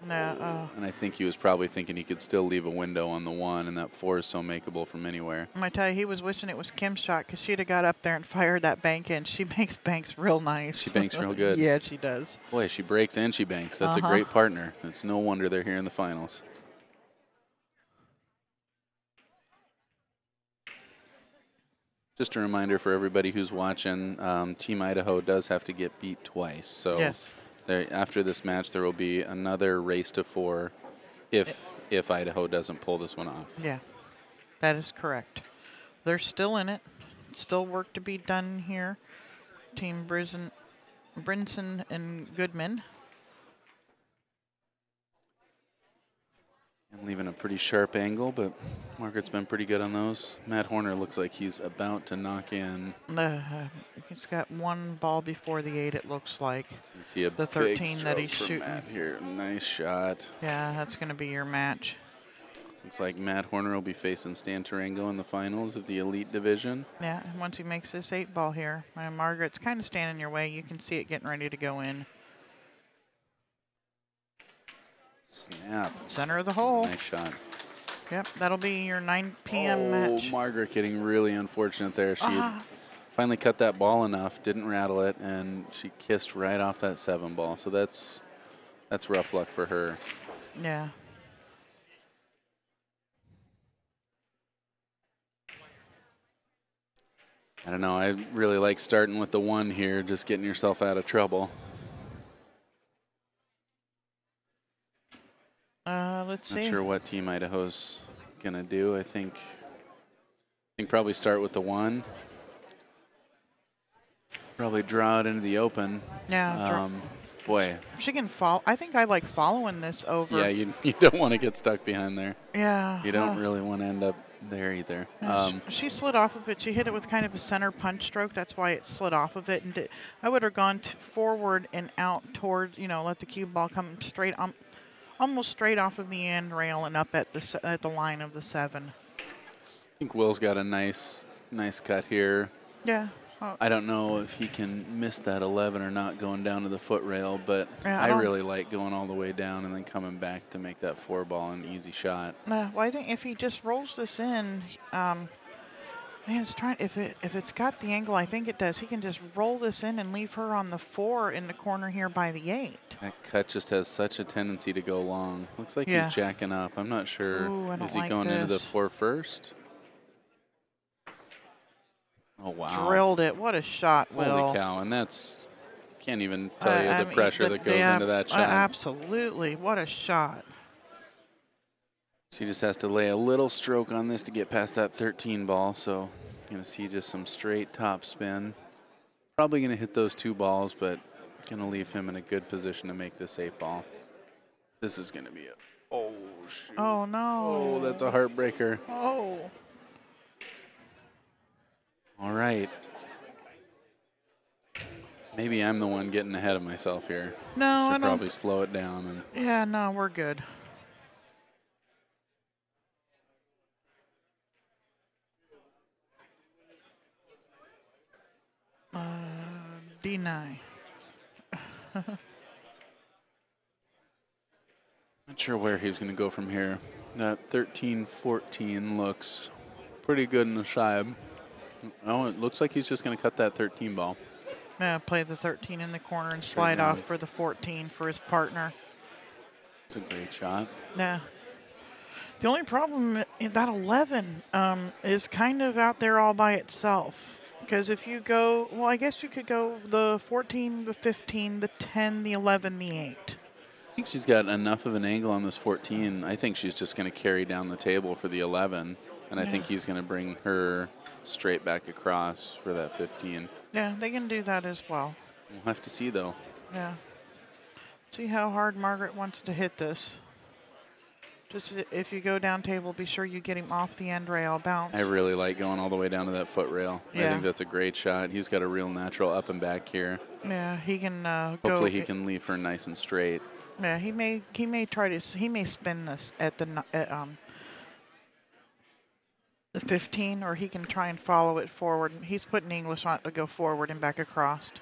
No. And I think he was probably thinking he could still leave a window on the 1, and that 4 is so makeable from anywhere. I tell you, he was wishing it was Kim's shot because she'd have got up there and fired that bank in. She makes banks real nice. She banks real good. Yeah, she does. Boy, she breaks and she banks. That's a great partner. It's no wonder they're here in the finals. Just a reminder for everybody who's watching, Team Idaho does have to get beat twice. So yes. After this match, there will be another race to 4 if Idaho doesn't pull this one off. Yeah, that is correct. They're still in it. Still work to be done here. Team Brinson and Goodman. And leaving a pretty sharp angle, but Margaret's been pretty good on those. Matt Horner looks like he's about to knock in. He's got one ball before the 8, it looks like. You see a The big 13 stroke that he's from shooting. Matt here. Nice shot. Yeah, that's going to be your match. Looks like Matt Horner will be facing Stan Tarango in the finals of the Elite Division. Yeah, and once he makes this 8 ball here, Margaret's kind of standing in your way. You can see it getting ready to go in. Snap. Center of the hole. Nice shot. Yep, that'll be your 9 p.m. match. Margaret getting really unfortunate there. She had finally cut that ball enough, didn't rattle it, and she kissed right off that 7 ball. So that's rough luck for her. Yeah. I don't know. I really like starting with the 1 here, just getting yourself out of trouble. Let's see. Not sure what Team Idaho's gonna do. I think probably start with the 1. Probably draw it into the open. Yeah. Boy. She can follow. I think I like following this over. Yeah, you don't want to get stuck behind there. Yeah. You don't really want to end up there either. She slid off of it. She hit it with kind of a center punch stroke. That's why it slid off of it. And I would have gone forward and out toward, let the cue ball come straight, almost straight off of the end rail and up at the line of the 7. I think Will's got a nice cut here. Yeah. I don't know if he can miss that 11 or not going down to the foot rail, but yeah, I really like going all the way down and then coming back to make that 4 ball an easy shot. Well, I think if he just rolls this in, man, it's trying. If it's got the angle, I think it does. He can just roll this in and leave her on the 4 in the corner here by the 8. That cut just has such a tendency to go long. Looks like he's jacking up. I'm not sure. Ooh, I don't Is he like going into the this. 4 first? Oh, wow. Drilled it. What a shot, Will. Holy cow. And that's, can't even tell you the pressure that goes into that shot. Absolutely. What a shot. She just has to lay a little stroke on this to get past that 13 ball. So going to see just some straight top spin. Probably going to hit those 2 balls, but going to leave him in a good position to make this 8 ball. This is going to be a, oh, shoot. Oh, no. Oh, that's a heartbreaker. Oh. All right. Maybe I'm the one getting ahead of myself here. No, I Should don't. probably slow it down. And Yeah, no, we're good. D9. not sure where he's going to go from here. That 13-14 looks pretty good in the side. Oh, it looks like he's just going to cut that 13 ball. Yeah, play the 13 in the corner and Straight slide down. off for the 14 for his partner. It's a great shot. Yeah. The only problem in that 11 is kind of out there all by itself. Because if you go, well, I guess you could go the 14, the 15, the 10, the 11, the 8. I think she's got enough of an angle on this 14. I think she's just going to carry down the table for the 11. And I think he's going to bring her straight back across for that 15. Yeah, they can do that as well. We'll have to see, though. Yeah. See how hard Margaret wants to hit this. Just if you go down table, be sure you get him off the end rail, bounce. I really like going all the way down to that foot rail. Yeah. I think that's a great shot. He's got a real natural up and back here. Yeah, he can go. Hopefully he can leave her nice and straight. Yeah, he may spin this at the 15, or he can try and follow it forward. He's putting English on it to go forward and back across,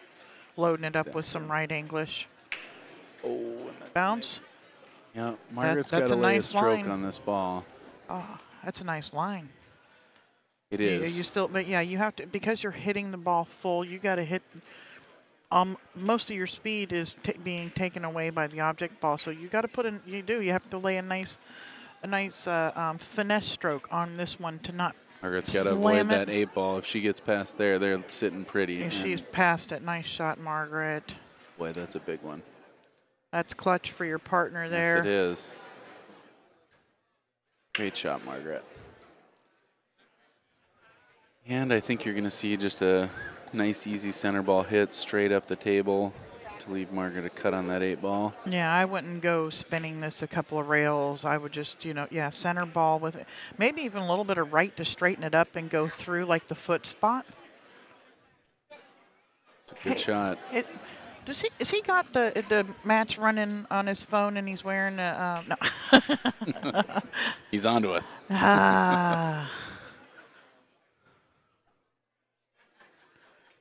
loading it up with some right English. Oh, and that Bounce. Yeah, Margaret's got that's to a lay a nice stroke line. on this ball. Oh, that's a nice line. It is. You still, but yeah, you have to, because you're hitting the ball full. You got to hit. Most of your speed is being taken away by the object ball, so you got to put in. You have to lay a nice finesse stroke on this one to not. Margaret's got to slam avoid it. that 8 ball. If she gets past there, they're sitting pretty. Yeah, and she's past it. Nice shot, Margaret. boy, that's a big one. That's clutch for your partner there. Yes, it is. Great shot, Margaret. And I think you're going to see just a nice, easy center ball hit straight up the table. to leave Margaret a cut on that 8-ball. Yeah, I wouldn't go spinning this a couple of rails. I would just, yeah, center ball with it. Maybe even a little bit of right to straighten it up and go through like the foot spot. It's a good shot. Is he got the match running on his phone and he's wearing no. He's onto us. Ah.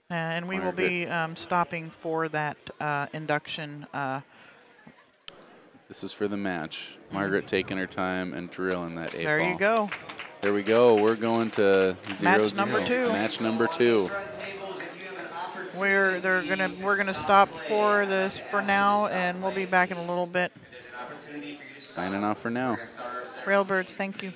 And we will be stopping for that induction. This is for the match. Margaret taking her time and drilling that 8-ball. There you go. There we go. We're going to 0-0. Match number 2. Match number 2. We're gonna stop for this for now, and we'll be back in a little bit. Signing off for now. Railbirds, thank you.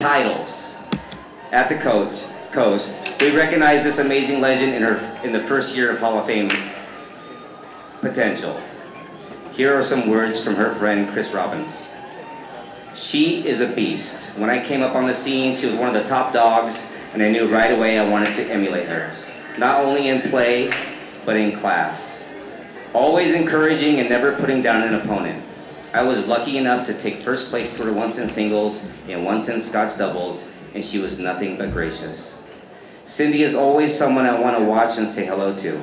titles at the Coast. We recognize this amazing legend in the first year of Hall of Fame potential. Here are some words from her friend Chris Robbins. She is a beast. When I came up on the scene, she was one of the top dogs, and I knew right away I wanted to emulate her. Not only in play, but in class. Always encouraging and never putting down an opponent. I was lucky enough to take first place to her once in singles and once in Scotch doubles, and she was nothing but gracious. Cindy is always someone I want to watch and say hello to.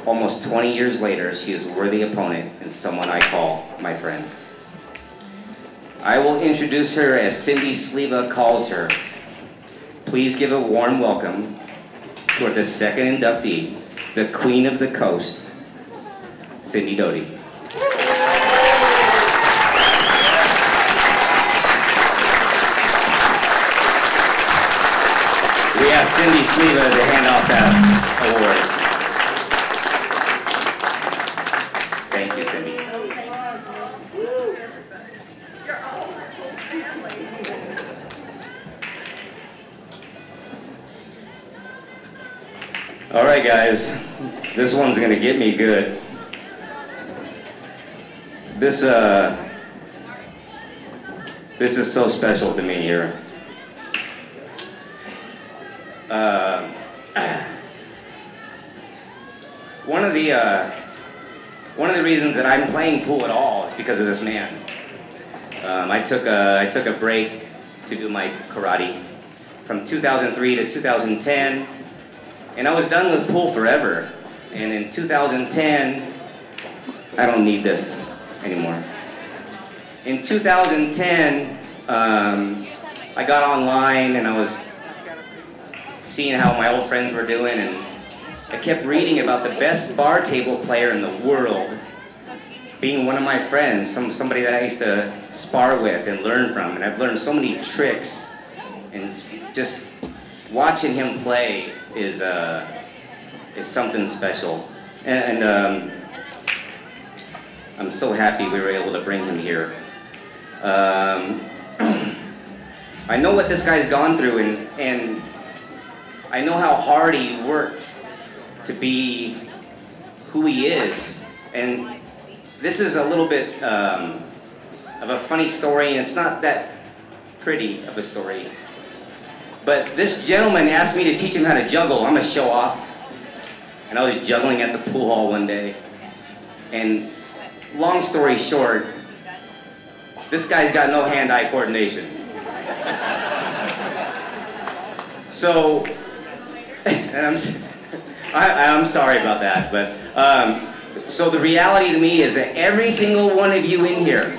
Almost 20 years later, she is a worthy opponent and someone I call my friend. I will introduce her as Cindy Sleva calls her. Please give a warm welcome to the second inductee, the Queen of the Coast, Cindy Doty. We asked Cindy Sleva to hand off that award. Thank you, Cindy. All right, guys, this one's gonna get me good. This is so special to me here. One of the reasons that I'm playing pool at all is because of this man. I took a break to do my karate from 2003 to 2010, and I was done with pool forever. And in 2010, I don't need this anymore. In 2010, I got online and I was seeing how my old friends were doing, and I kept reading about the best bar table player in the world being one of my friends, somebody that I used to spar with and learn from. And I've learned so many tricks, and just watching him play is something special. And I'm so happy we were able to bring him here. I know what this guy's gone through, and I know how hard he worked to be who he is. And this is a little bit of a funny story, and it's not that pretty of a story. But this gentleman asked me to teach him how to juggle. I'm a show off. And I was juggling at the pool hall one day. And long story short, this guy's got no hand-eye coordination. So, and I'm sorry about that, but so the reality to me is that every single one of you in here,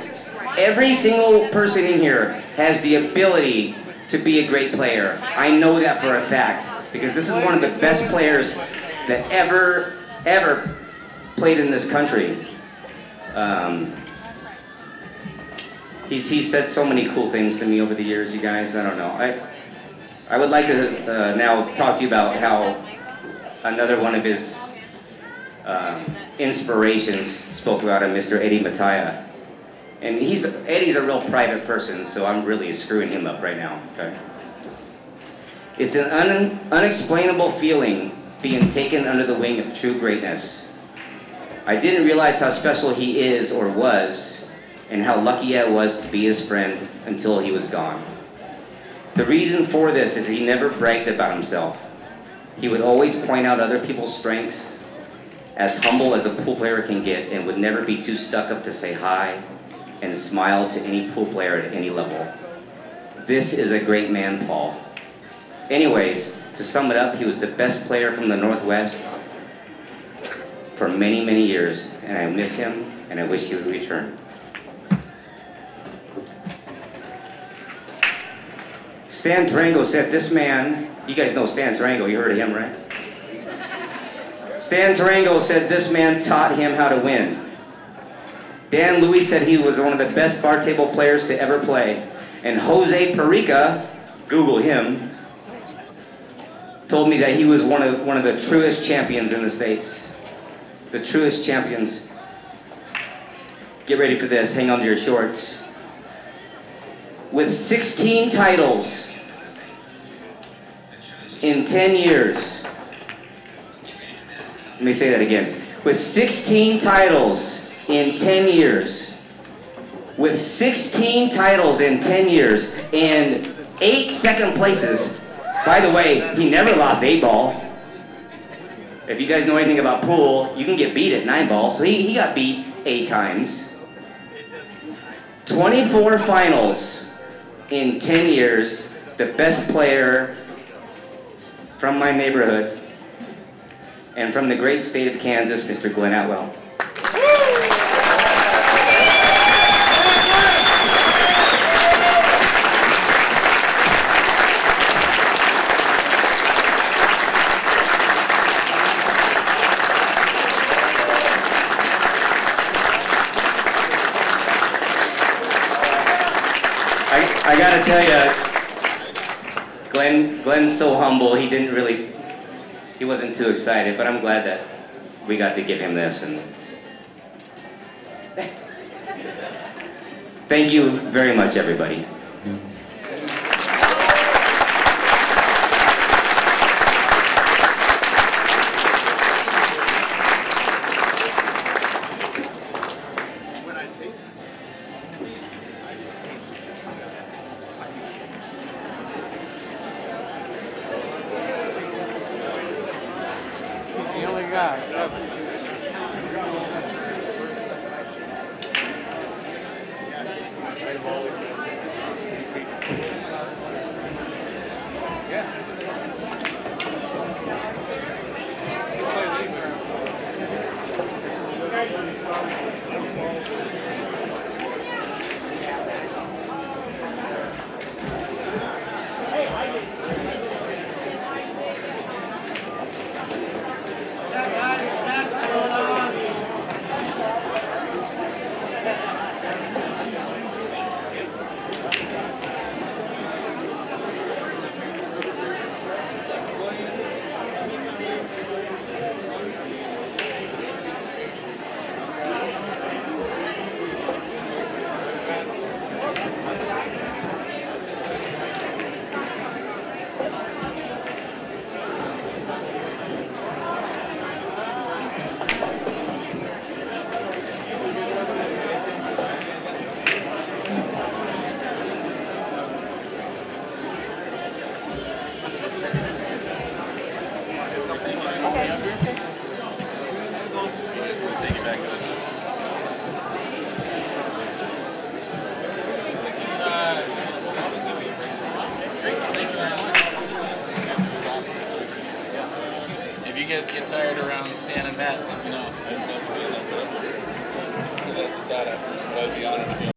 every single person in here has the ability to be a great player. I know that for a fact, because this is one of the best players that ever played in this country. He's said so many cool things to me over the years, you guys. I don't know. I would like to now talk to you about how another one of his inspirations spoke about him, Mr. Eddie Mataya. And Eddie's a real private person, so I'm really screwing him up right now. Okay? It's an unexplainable feeling being taken under the wing of true greatness. I didn't realize how special he is or was, and how lucky I was to be his friend until he was gone. The reason for this is he never bragged about himself. He would always point out other people's strengths, as humble as a pool player can get, and would never be too stuck up to say hi and smile to any pool player at any level. This is a great man, Paul. Anyways, to sum it up, he was the best player from the Northwest for many, many years, and I miss him, and I wish he would return. Stan Tarango said this man, you guys know Stan Tarango, you heard of him, right? Stan Tarango said this man taught him how to win. Dan Louis said he was one of the best bar table players to ever play. And Jose Perica, Google him, told me that he was one of the truest champions in the States. The truest champions. Get ready for this, hang on to your shorts. with 16 titles in 10 years. Let me say that again. With 16 titles in 10 years. With 16 titles in 10 years and 8 second places. By the way, he never lost 8 ball. If you guys know anything about pool, you can get beat at 9 ball. So he got beat 8 times. 24 finals in 10 years. The best player from my neighborhood and from the great state of Kansas, Mr. Glenn Atwell. I gotta tell you, Glenn's so humble. He wasn't too excited, but I'm glad that we got to give him this. And thank you very much, everybody. If you guys get tired around Stan and Matt, let me know. I'd love to be in there, but I'm sure that's a side after. But I'd be honored to be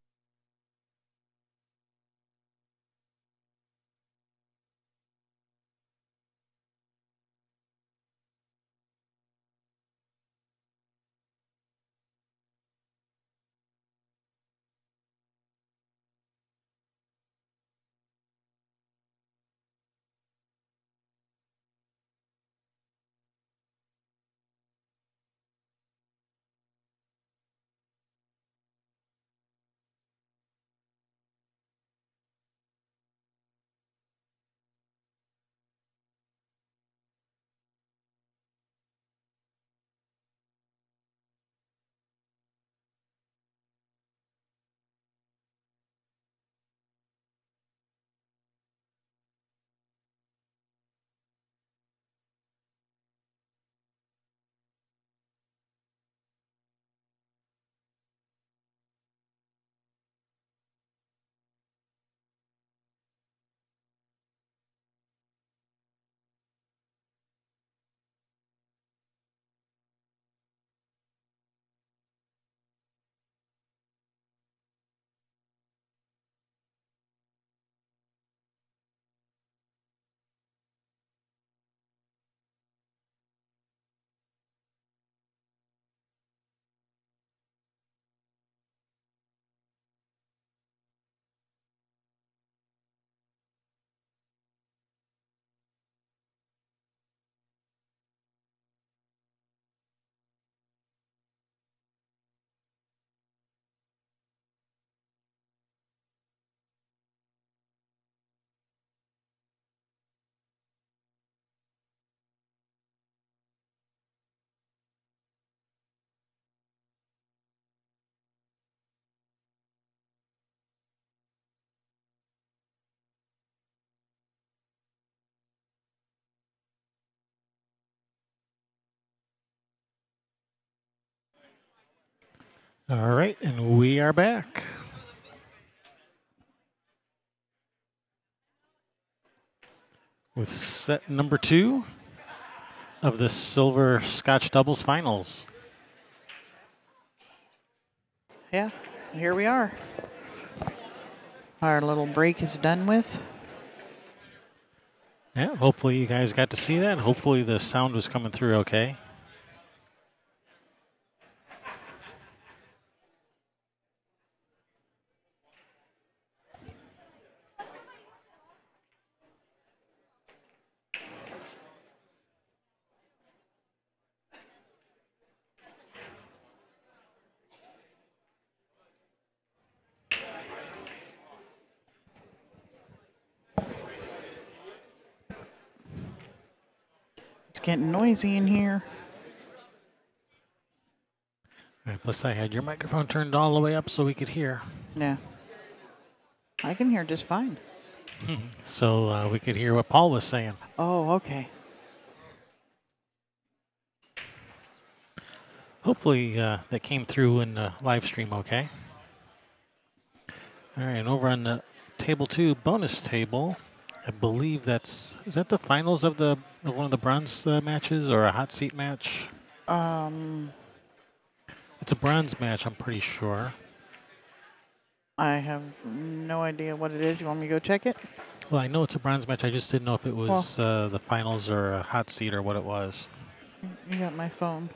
All right, and we are back. With set number 2 of the Silver Scotch Doubles Finals. Yeah, here we are. Our little break is done with. Yeah, hopefully you guys got to see that. Hopefully the sound was coming through okay. It's getting noisy in here. All right, plus I had your microphone turned all the way up so we could hear. Yeah. I can hear just fine. So we could hear what Paul was saying. Oh, okay. Hopefully that came through in the live stream okay. All right, and over on the table 2 bonus table, I believe is that the finals of one of the bronze matches or a hot seat match? It's a bronze match, I'm pretty sure. I have no idea what it is. You want me to go check it? Well, I know it's a bronze match. I just didn't know if it was the finals or a hot seat or what it was. You got my phone.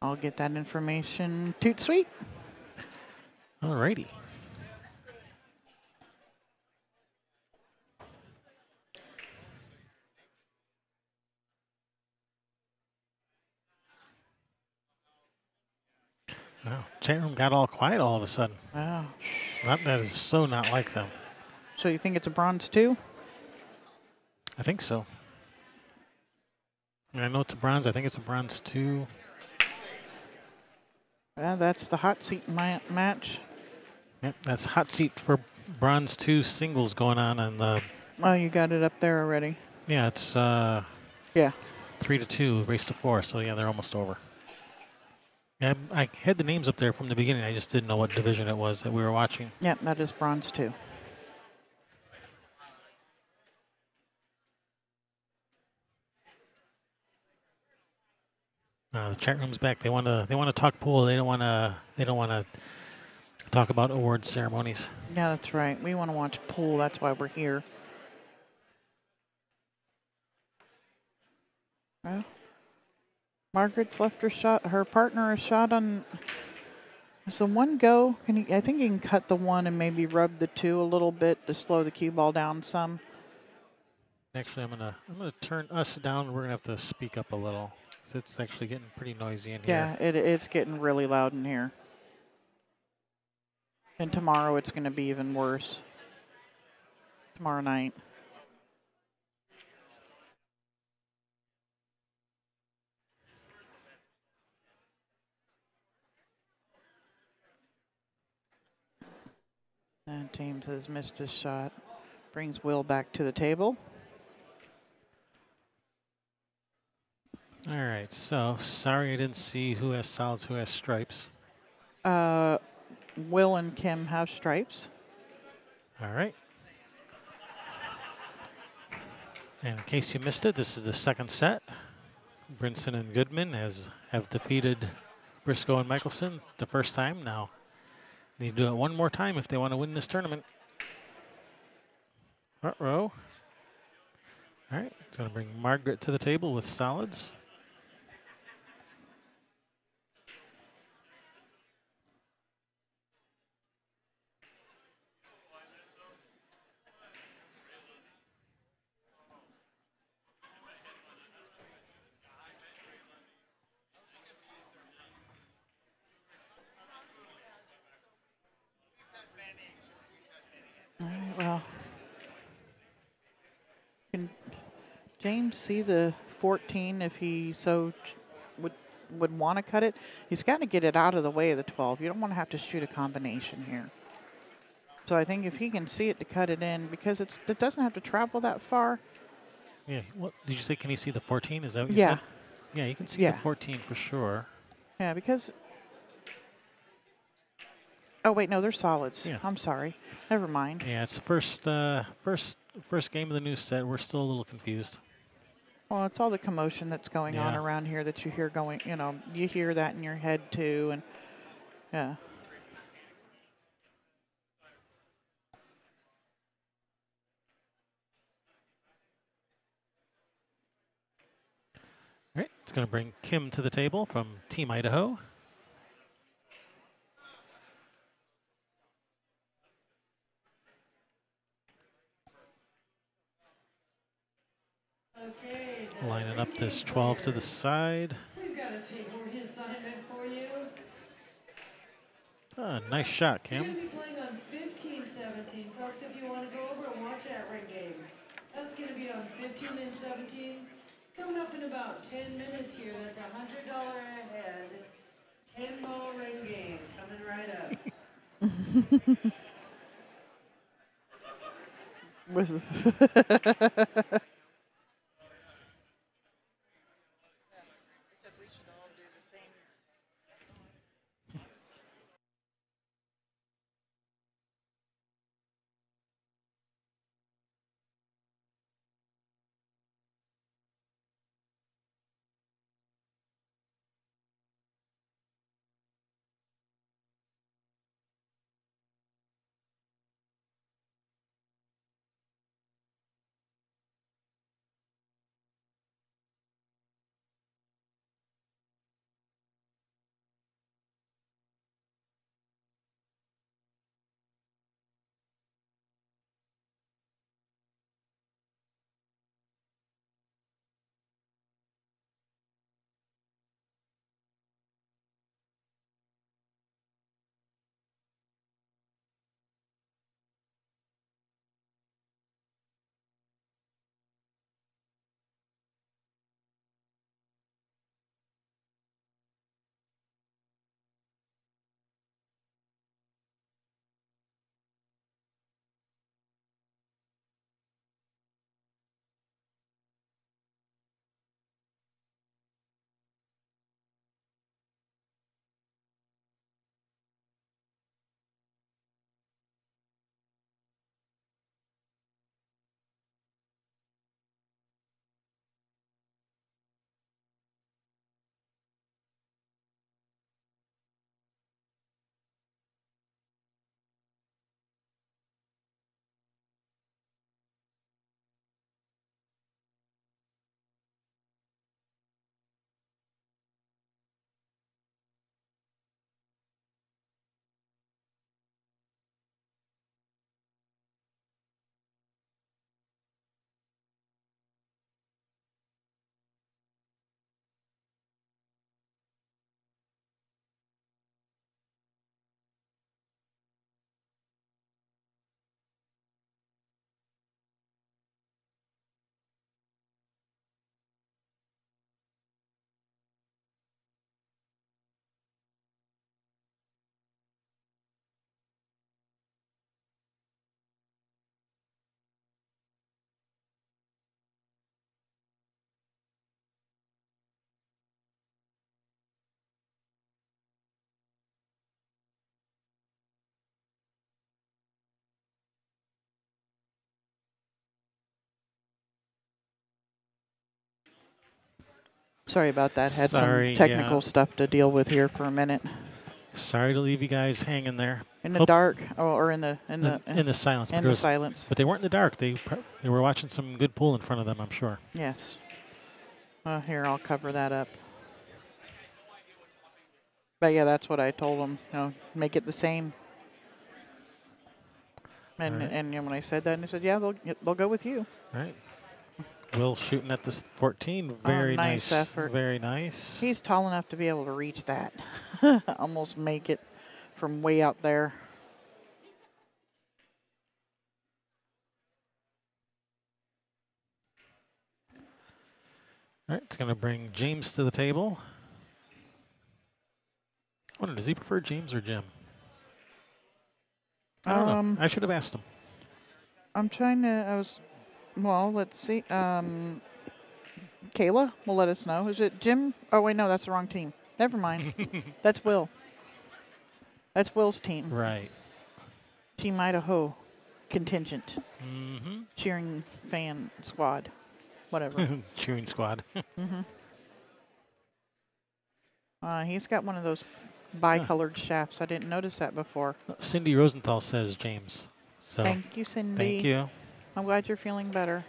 I'll get that information. Toot sweet. All righty. Wow, chat room got all quiet all of a sudden. Wow. That is so not like them. So you think it's a bronze 2? I think so. I know it's a bronze. I think it's a bronze 2. Yeah, that's the hot seat match. Yep, that's hot seat for bronze 2 singles going on the. Oh, you got it up there already. Yeah, it's yeah, 3-2, race to 4. So yeah, they're almost over. Yeah, I had the names up there from the beginning. I just didn't know what division it was that we were watching. Yeah, that is bronze 2. The chat room's back. They want to talk pool. They don't want to talk about award ceremonies. Yeah, that's right. We want to watch pool. That's why we're here. Well, Margaret's left her partner a shot on. So one go. I think you can cut the 1 and maybe rub the 2 a little bit to slow the cue ball down some. Actually, I'm gonna turn us down. We're gonna have to speak up a little. It's actually getting pretty noisy in here. Yeah, it's getting really loud in here. And tomorrow it's going to be even worse. Tomorrow night. And James has missed his shot. Brings Will back to the table. All right, so sorry I didn't see who has solids, who has stripes. Will and Kim have stripes. All right. And in case you missed it, this is the second set. Brinson and Goodman have defeated Briscoe and Michaelson the first time. Now they do it one more time if they want to win this tournament. Uh-oh. All right, it's going to bring Margaret to the table with solids. Well, can James see the 14 if he so would want to cut it? He's got to get it out of the way of the 12. You don't want to have to shoot a combination here. So I think if he can see it to cut it in, because it doesn't have to travel that far. Yeah, what did you say? Can he see the 14? Is that what you Yeah. said? Yeah, you can see Yeah. the 14 for sure. Yeah, because. Oh wait, no, they're solids. Yeah. I'm sorry. Never mind. Yeah, it's the first game of the new set. We're still a little confused. Well, it's all the commotion that's going on Yeah. around here that you hear going. You know, you hear that in your head too, and yeah. All right, it's going to bring Kim to the table from Team Idaho. Okay. Lining up this 12 to the side. We've got a teamwork assignment for you. Ah, nice shot, You're Kim. going to be playing on 15-17. Folks, if you want to go over and watch that ring game, that's going to be on 15 and 17. Coming up in about 10 minutes here, that's $100 a head. 10-ball ring game coming right up. With sorry about that. Had Sorry, some technical yeah. stuff to deal with here for a minute. Sorry to leave you guys hanging there. In the dark, or in the in the silence. in the silence. But they weren't in the dark. They were watching some good pool in front of them, I'm sure. Yes. Here, I'll cover that up. But yeah, that's what I told them. You know, make it the same. And Right. and you know, when I said that, and they said, yeah, they'll go with you. All right. Will shooting at this 14. Very nice effort. Very nice. He's tall enough to be able to reach that. Almost make it from way out there. All right, it's going to bring James to the table. I wonder, does he prefer James or Jim? I don't know. I should have asked him. I'm trying to, well, let's see. Kayla will let us know. Is it Jim? Oh, wait, no, that's the wrong team. Never mind. That's Will. That's Will's team. Right. Team Idaho contingent. Mm-hmm. Cheering fan squad. Whatever. Cheering squad. He's got one of those bicolored shafts. I didn't notice that before. Cindy Rosenthal says James. So Thank you, Cindy. thank you. I'm glad you're feeling better.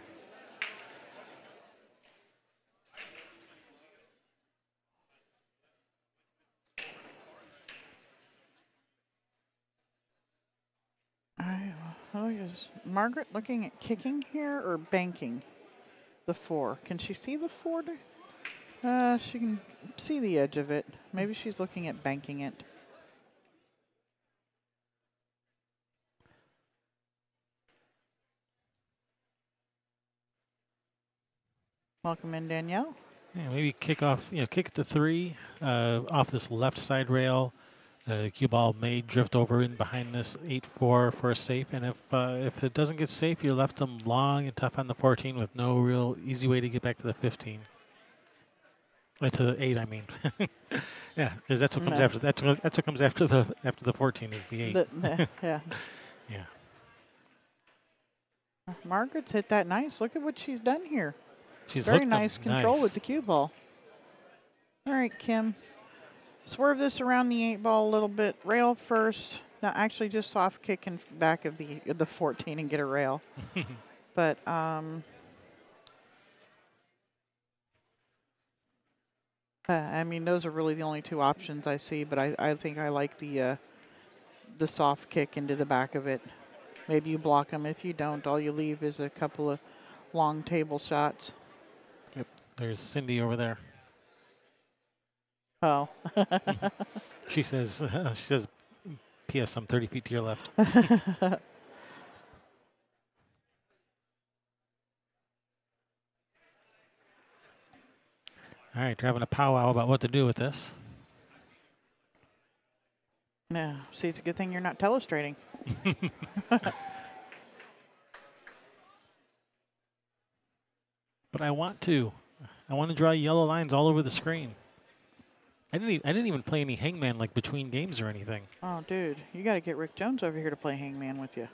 Is Margaret looking at kicking here or banking the 4? Can she see the 4? She can see the edge of it. Maybe she's looking at banking it. Welcome in, Danielle. Yeah, maybe kick off, kick it to 3 off this left side rail. Cue ball may drift over in behind this 8-4 for a safe. And if it doesn't get safe, you left them long and tough on the 14 with no real easy way to get back to the 15. To the 8, I mean. Yeah, because that's what comes after. That's what comes after the 14 is the 8. Yeah. Yeah. Margaret's hit that nice. Look at what she's done here. She's very hooked nice them. control Nice. with the cue ball. All right, Kim. Swerve this around the 8 ball a little bit. Rail first. Now, actually, just soft kick in back of the 14 and get a rail. But I mean, those are really the only 2 options I see. But I think I like the soft kick into the back of it. Maybe you block them. If you don't, all you leave is a couple of long table shots. Yep. There's Cindy over there. Oh. She says, P.S. I'm 30 feet to your left. All right, they're having a powwow about what to do with this. Yeah. See, it's a good thing you're not telestrating. But I want to draw yellow lines all over the screen. I didn't even play any hangman like between games or anything. Oh, dude, you got to get Rick Jones over here to play hangman with you.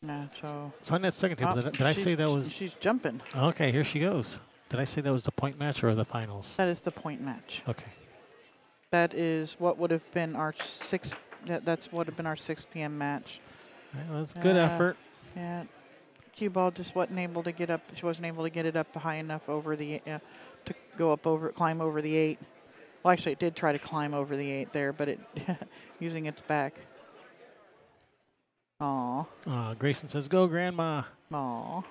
No, so on that second table, did I say that was? She's jumping. Okay, here she goes. Did I say that was the point match or the finals? That is the point match. Okay. That is what would have been our 6. That's what would have been our 6 p.m. match. That was good effort. Yeah. Cue ball just wasn't able to get up. She wasn't able to get it up high enough over the to go up over, climb over the 8. Well, actually, it did try to climb over the 8 there, but it using its back. Aw. Grayson says, "Go, Grandma." Aw.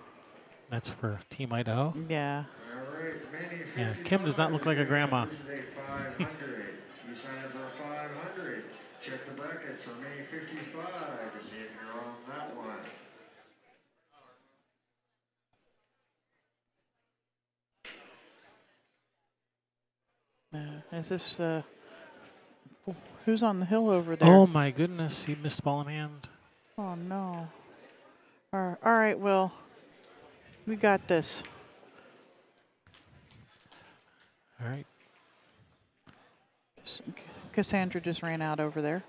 That's for Team Idaho. Yeah. All right, Manny, Yeah, Kim does not look like a grandma. This is a 500. You signed up for 500. Check the buckets for May 55 to see if you're on that one. Is this who's on the hill over there? Oh my goodness, he missed ball in hand. Oh no. All right, Will. We got this. All right. Cassandra just ran out over there.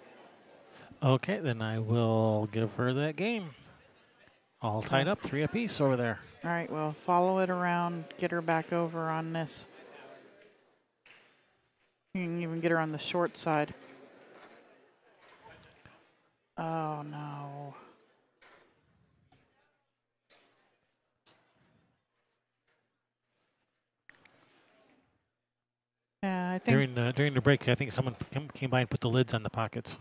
Okay, then I will give her that game. All tied up, 3 apiece over there. All right, well, follow it around, get her back over on this. You can even get her on the short side. Oh, no. Yeah, I think during the break, I think someone came by and put the lids on the pockets.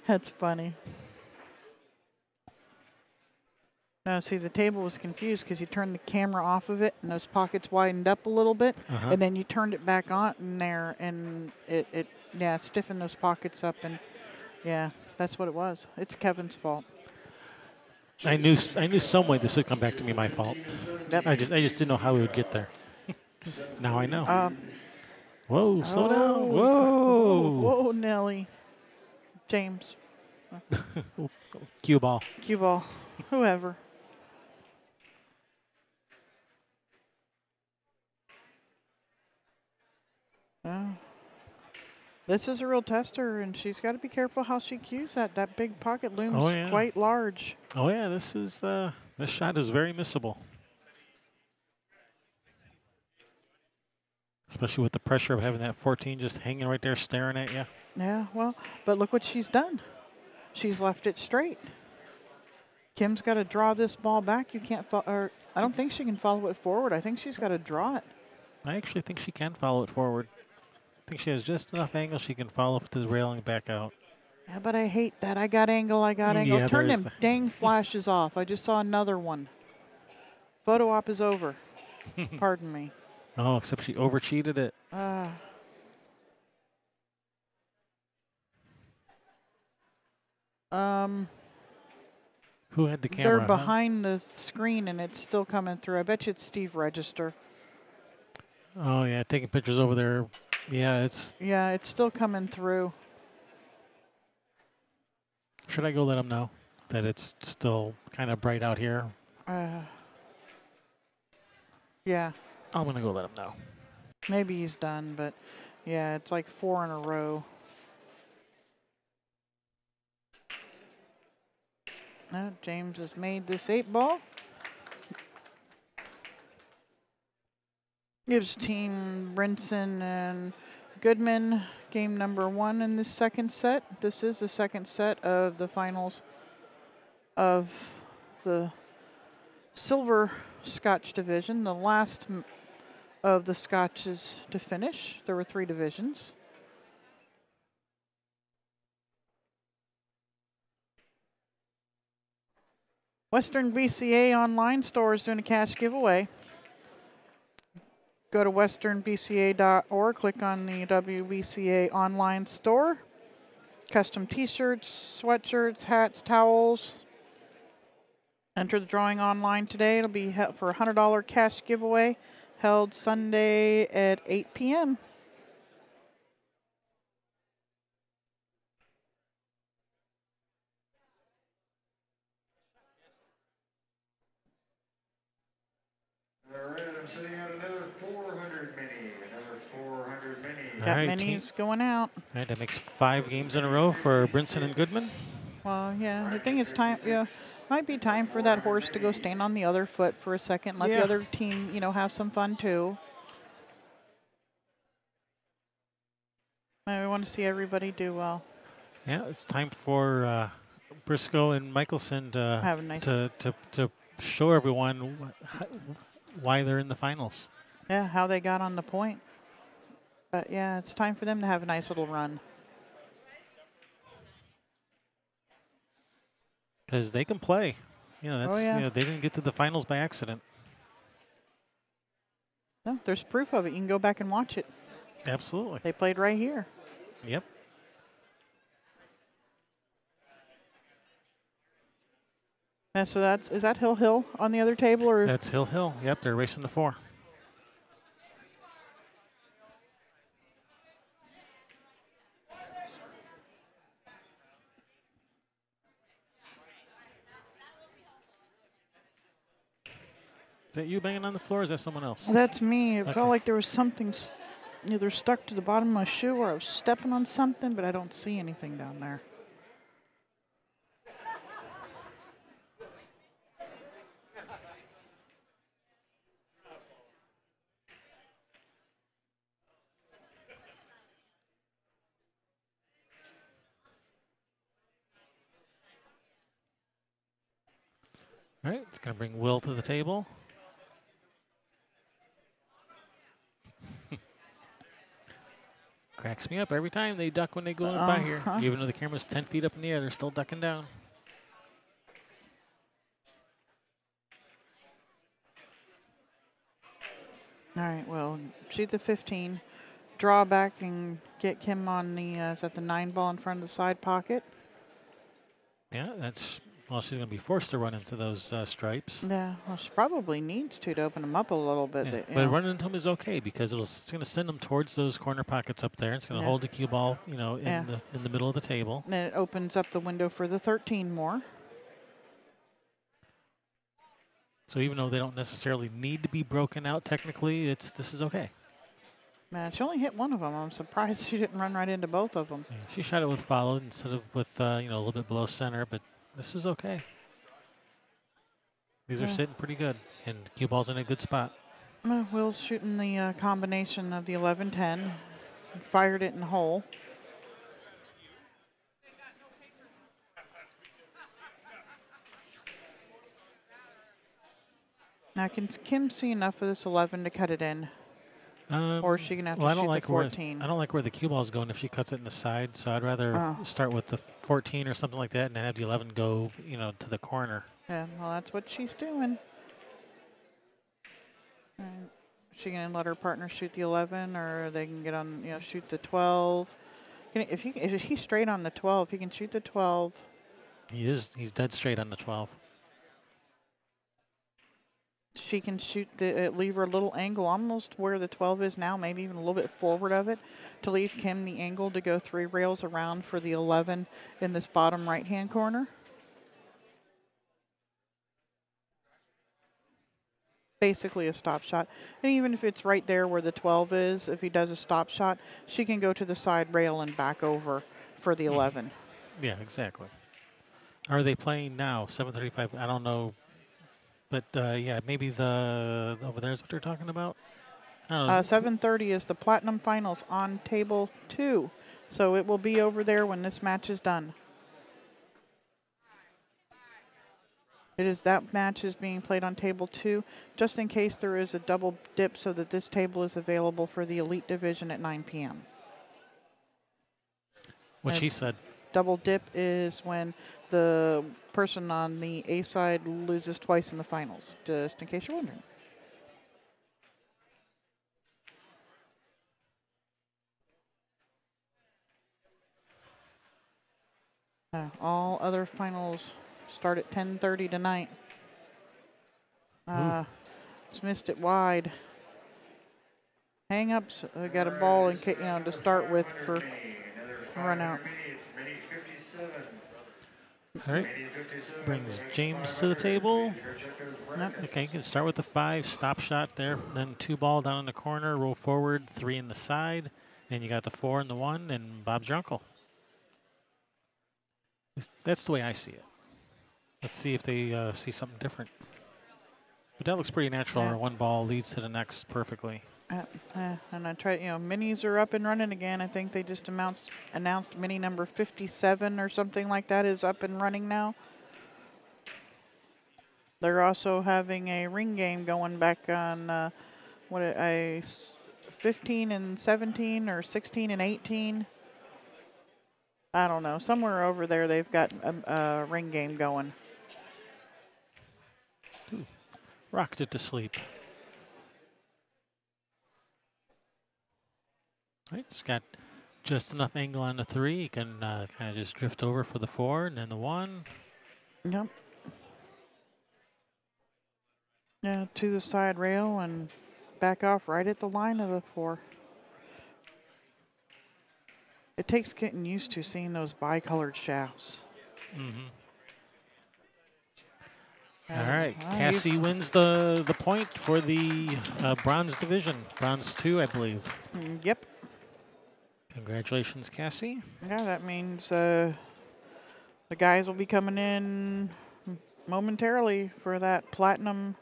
That's funny. No, see, the table was confused because you turned the camera off of it and those pockets widened up a little bit, and then you turned it back on in there, and it stiffened those pockets up, and yeah, that's what it was. It's Kevin's fault. I knew some way this would come back to be my fault. Yep. I just didn't know how we would get there. Now I know. Whoa, slow down. Oh, Whoa. whoa, Nelly. James. Cue ball. Cue ball. Whoever. Oh. This is a real tester, and she's got to be careful how she cues that. That big pocket looms quite large. Oh yeah, this shot is very missable. Especially with the pressure of having that 14 just hanging right there staring at you. Yeah, well, but look what she's done. She's left it straight. Kim's got to draw this ball back. You can't or I don't think she can follow it forward. I think she's got to draw it. I actually think she can follow it forward. I think she has just enough angle she can follow the railing back out. Yeah, but I hate that. I got angle. Yeah, Turn them dang flashes off. I just saw another one. Photo op is over. Pardon me. Oh, except she over-cheated it. Who had the camera? They're behind the screen, and it's still coming through. I bet you it's Steve Register. Oh, yeah, taking pictures over there. Yeah, it's still coming through. Should I go let him know that it's still kind of bright out here? Yeah. I'm going to go let him know. Maybe he's done, but yeah, it's like 4 in a row. James has made this 8 ball. Gives team Brinson and Goodman game number 1 in this second set. This is the second set of the finals of the silver Scotch division, the last of the Scotches to finish. There were 3 divisions. Western BCA online store is doing a cash giveaway. Go to westernbca.org, click on the WBCA online store. Custom t-shirts, sweatshirts, hats, towels. Enter the drawing online today. It'll be for a $100 cash giveaway held Sunday at 8 p.m. All right, I'm sitting at another 400 mini. Another 400 mini. Got right, minis going out. All right, that makes 5 games in a row for Brinson and Goodman. Well, yeah, I think it's time. Yeah, might be time for that horse to go stand on the other foot for a second. Let the other team, have some fun too. I want to see everybody do well. Yeah, it's time for Briscoe and Michaelson to Have a nice to show everyone why they're in the finals. Yeah, how they got on the point. But yeah, it's time for them to have a nice little run. Because they can play. That's, they didn't get to the finals by accident. No, there's proof of it. You can go back and watch it. Absolutely. They played right here. Yep. And so is that Hill on the other table, or? That's Hill. Yep, they're racing to 4. Is that you banging on the floor, or is that someone else? That's me. It Okay. felt like there was something either stuck to the bottom of my shoe or I was stepping on something, but I don't see anything down there. All right, it's going to bring Will to the table. Cracks me up every time they duck when they go by here. Even though the camera's 10 feet up in the air, they're still ducking down. All right, well, shoot the 15. Draw back and get Kim on the, is that the 9 ball in front of the side pocket? Yeah, that's Well, she's going to be forced to run into those stripes. Yeah, well, she probably needs to open them up a little bit. Yeah, you but know. running into them is okay because it's going to send them towards those corner pockets up there. It's going to Yeah. hold the cue ball, you know, in Yeah. the middle of the table. And then it opens up the window for the 13 more. So even though they don't necessarily need to be broken out technically, this is okay. Man, she only hit one of them. I'm surprised she didn't run right into both of them. Yeah, she shot it with follow instead of with you know, a little bit below center, but this is okay. These are sitting pretty good, and cue ball's in a good spot. Will's shooting the combination of the 11-10. Fired it in the hole. Now, can Kim see enough of this 11 to cut it in? Or is she going to have to shoot the 14? I don't like where the cue ball's going if she cuts it in the side, so I'd rather start with the 14 or something like that and then have the 11 go, you know, to the corner. Yeah, well, that's what she's doing. And is she going to let her partner shoot the 11, or they can get on, you know, shoot the 12? If he's straight on the 12, he can shoot the 12. He is. He's dead straight on the 12. She can shoot leave her a little angle almost where the 12 is now, maybe even a little bit forward of it, to leave Kim the angle to go 3 rails around for the 11 in this bottom right-hand corner. Basically a stop shot. And even if it's right there where the 12 is, if he does a stop shot, she can go to the side rail and back over for the 11. Yeah, exactly. Are they playing now? 7:35. I don't know. But, yeah, maybe over there is what they're talking about. 7:30 is the Platinum Finals on table 2. So it will be over there when this match is done. That match is being played on table 2, just in case there is a double dip so that this table is available for the Elite Division at 9 p.m. What she said. Double dip is when the person on the A side loses twice in the finals, just in case you're wondering. All other finals start at 10:30 tonight. Just missed it wide. Hang-ups, got a ball and to start with for run out. All right, brings James to the table. Okay, you can start with the 5, stop shot there, then 2 ball down in the corner, roll forward, 3 in the side, and you got the 4 and the 1, and Bob's your uncle. That's the way I see it. Let's see if they see something different. But that looks pretty natural, where 1 ball leads to the next perfectly. And I tried, minis are up and running again. I think they just announced mini number 57 or something like that is up and running now. They're also having a ring game going back on 15 and 17 or 16 and 18. I don't know. Somewhere over there they've got a ring game going. Ooh, rocked it to sleep. All right, it's got just enough angle on the 3. You can kind of just drift over for the 4 and then the 1. Yep. Yeah, to the side rail and back off right at the line of the 4. It takes getting used to seeing those bicolored shafts. Mm-hmm. All right, Cassie wins the point for the bronze division. Bronze 2, I believe. Yep. Congratulations, Cassie. Yeah, that means the guys will be coming in momentarily for that platinum.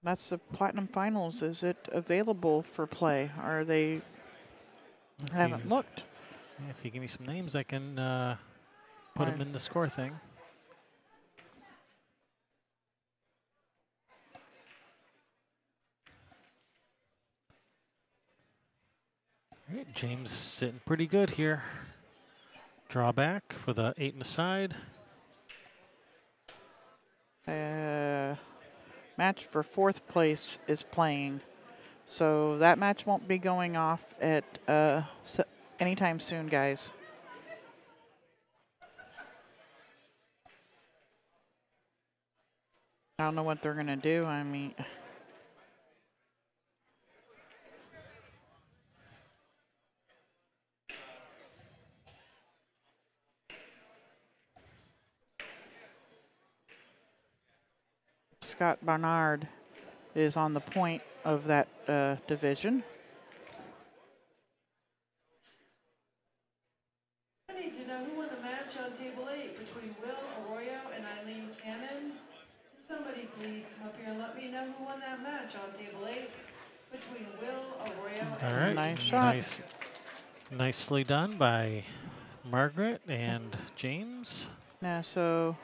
That's the Platinum Finals. Is it available for play? Are they? I haven't looked. Yeah, if you give me some names, I can put them in the score thing. All right, James sitting pretty good here. Drawback for the 8 in the side. Match for 4th place is playing. So that match won't be going off at anytime soon, guys. I don't know what they're going to do. I mean, Scott Barnard is on the point of that division. I need to know who won the match on table 8 between Will Arroyo and Eileen Cannon. Can somebody please come up here and let me know who won that match on table 8 between Will Arroyo and All right. Nice shot. Nicely done by Margaret and James. Yeah, so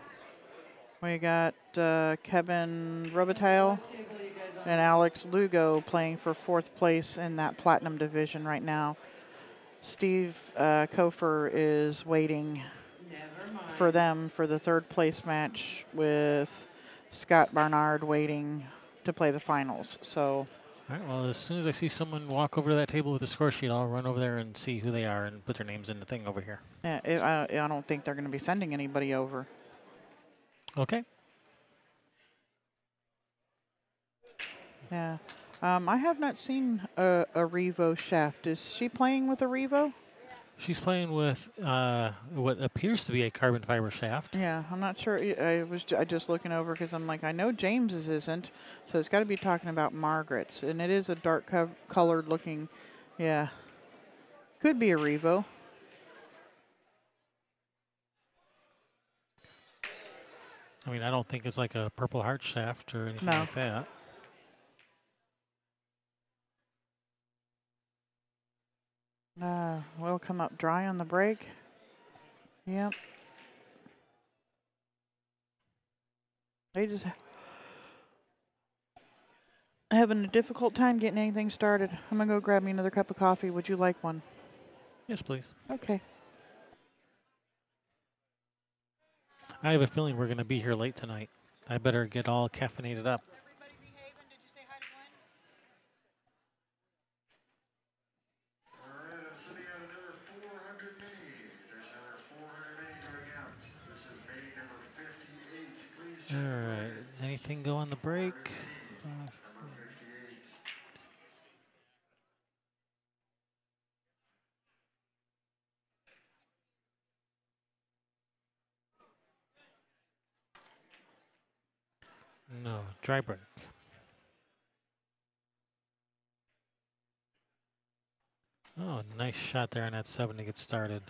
we got Kevin Robitaille what table are you guys on? and Alex Lugo playing for 4th place in that platinum division right now. Steve Kofer is waiting Never mind. for them for the 3rd place match with Scott Barnard waiting to play the finals. So, All right, well, as soon as I see someone walk over to that table with a score sheet, I'll run over there and see who they are and put their names in the thing over here. yeah, I don't think they're going to be sending anybody over. Okay. Yeah. I have not seen a Revo shaft. Is she playing with a Revo? She's playing with what appears to be a carbon fiber shaft. Yeah, I'm not sure. I just looking over because I'm like, I know James's isn't, so it's got to be talking about Margaret's, and it is a dark colored looking. Yeah, could be a Revo. I mean, I don't think it's like a Purple Heart shaft or anything No. like that. We'll come up dry on the break. Yep. They just having a difficult time getting anything started. I'm gonna go grab me another cup of coffee. Would you like one? Yes, please. Okay. I have a feeling we're going to be here late tonight. I better get all caffeinated up. All right, I'm sitting at another 400 minis. There's another 400 mini going out. This is mini number 58. Please check All the right. buckets. Anything go on the break? Number 58. No. Dry break. Oh, nice shot there on that 7 to get started.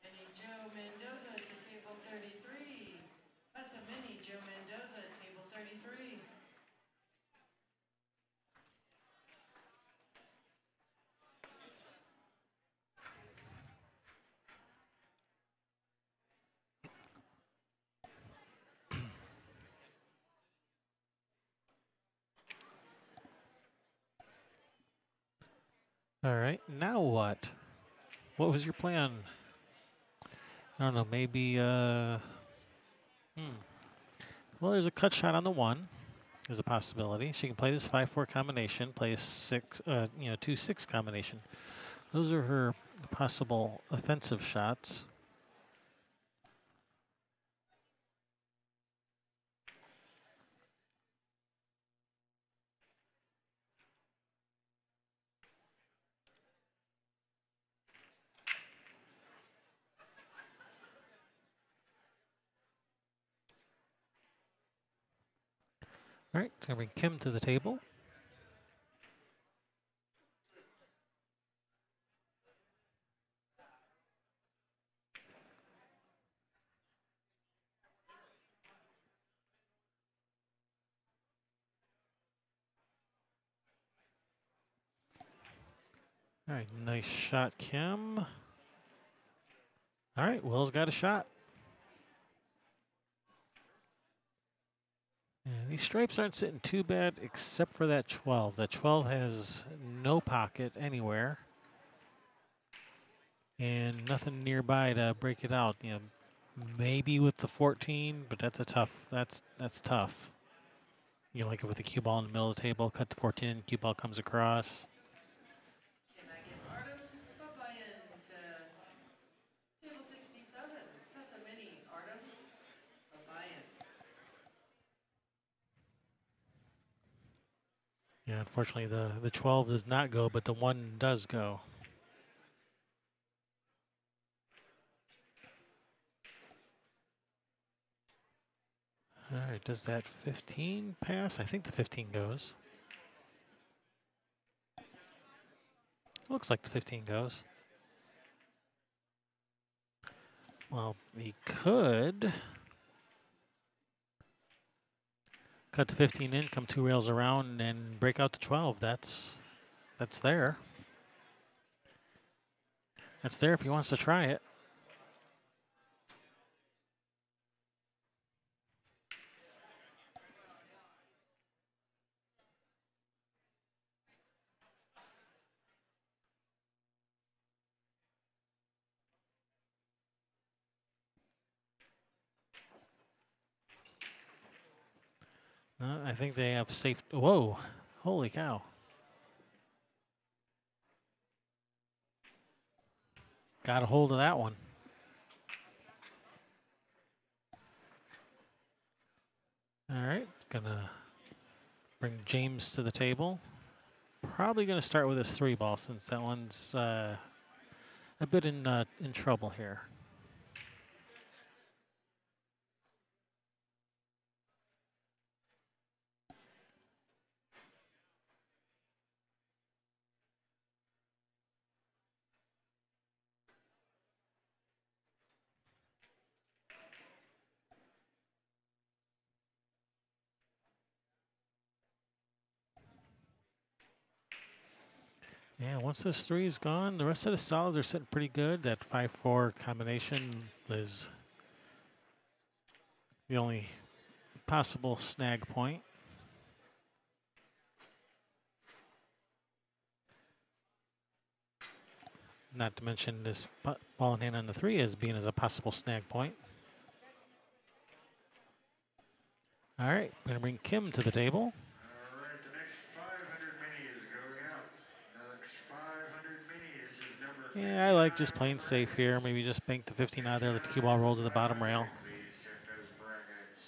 Mini Joe Mendoza to table 33. That's a mini Joe Mendoza at table 33. All right. Now what? What was your plan? I don't know. Maybe. Well, there's a cut shot on the 1. Is a possibility. She can play this 5-4 combination, play a 2-6 combination. Those are her possible offensive shots. All right, it's going to bring Kim to the table. All right, nice shot, Kim. All right, Will's got a shot. Yeah, these stripes aren't sitting too bad except for that 12. That 12 has no pocket anywhere and nothing nearby to break it out. You know, maybe with the 14, but that's tough. You know, like with the cue ball in the middle of the table, cut to 14, cue ball comes across. Can I get Artem Babayan to table 67? That's a mini Artem Babayan. unfortunately, the 12 does not go, but the 1 does go. All right, does that 15 pass? I think the 15 goes. Looks like the 15 goes. Well, he could cut the 15 in, come 2 rails around, and break out the 12. That's there. That's there if he wants to try it. I think they have safe. Whoa, holy cow. Got a hold of that one. All right, gonna bring James to the table. Probably gonna start with his 3 ball since that one's a bit in trouble here. Yeah, once this 3 is gone, the rest of the solids are sitting pretty good. That 5-4 combination is the only possible snag point. Not to mention this ball in hand on the 3 as being as a possible snag point. All right, we're going to bring Kim to the table. All right, the next 500 mini is going out. The next 500 mini is number Yeah, I like just playing safe here. Maybe just bank the 15 out of there, let the cue ball roll to the bottom rail. Please check those brackets.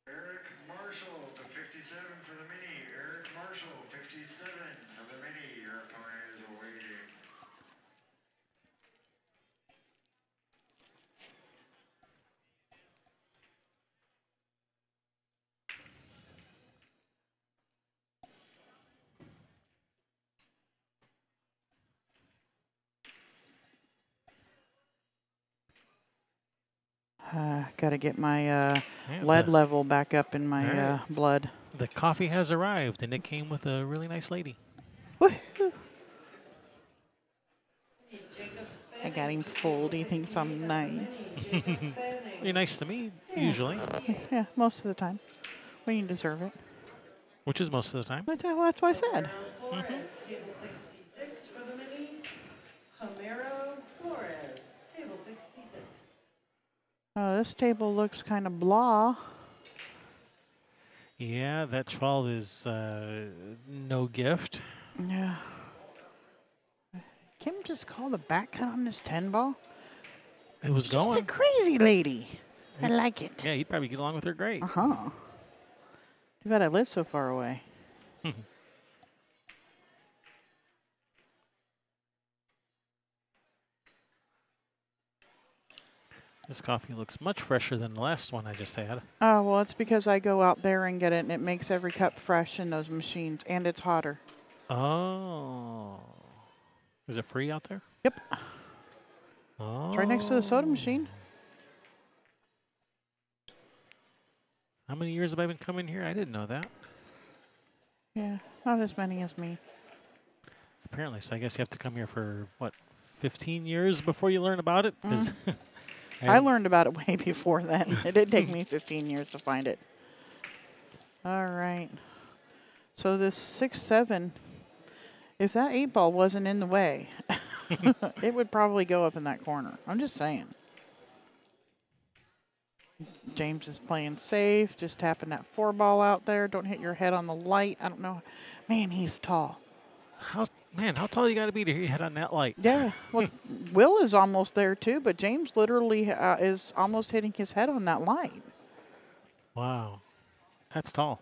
Eric Marshall, the 57 for the mini. Eric Marshall, 57 for the mini. Your opponent is awaiting. Got to get my Yeah, lead level back up in my blood. The coffee has arrived, and it came with a really nice lady. Woohoo. I got him fooled. He thinks I'm nice. You're nice to me, usually, Yeah, most of the time. When you deserve it. which is most of the time. That's what I said. Flores, table 66 for the mini. Homero Flores, table 66. Oh, this table looks kind of blah. Yeah, that 12 is no gift. Yeah. Kim just called a back cut on this 10 ball. It was She's going. a crazy lady. I like it. Yeah, you'd probably get along with her great. Uh-huh. Too bad I live so far away. This coffee looks much fresher than the last one I just had. Oh, well, it's because I go out there and get it, and it makes every cup fresh in those machines, and it's hotter. Oh. Is it free out there? Yep. Oh. It's right next to the soda machine. How many years have I been coming here? I didn't know that. Yeah, not as many as me. Apparently, so I guess you have to come here for, what, 15 years before you learn about it? 'Cause I learned about it way before then. It did take me 15 years to find it. All right. So this 6-7, if that 8 ball wasn't in the way, it would probably go up in that corner. I'm just saying. James is playing safe, just tapping that 4 ball out there. Don't hit your head on the light. I don't know. Man, he's tall. How tall you got to be to hit your head on that light? Yeah. Well, Will is almost there too, but James literally is almost hitting his head on that light. Wow, that's tall.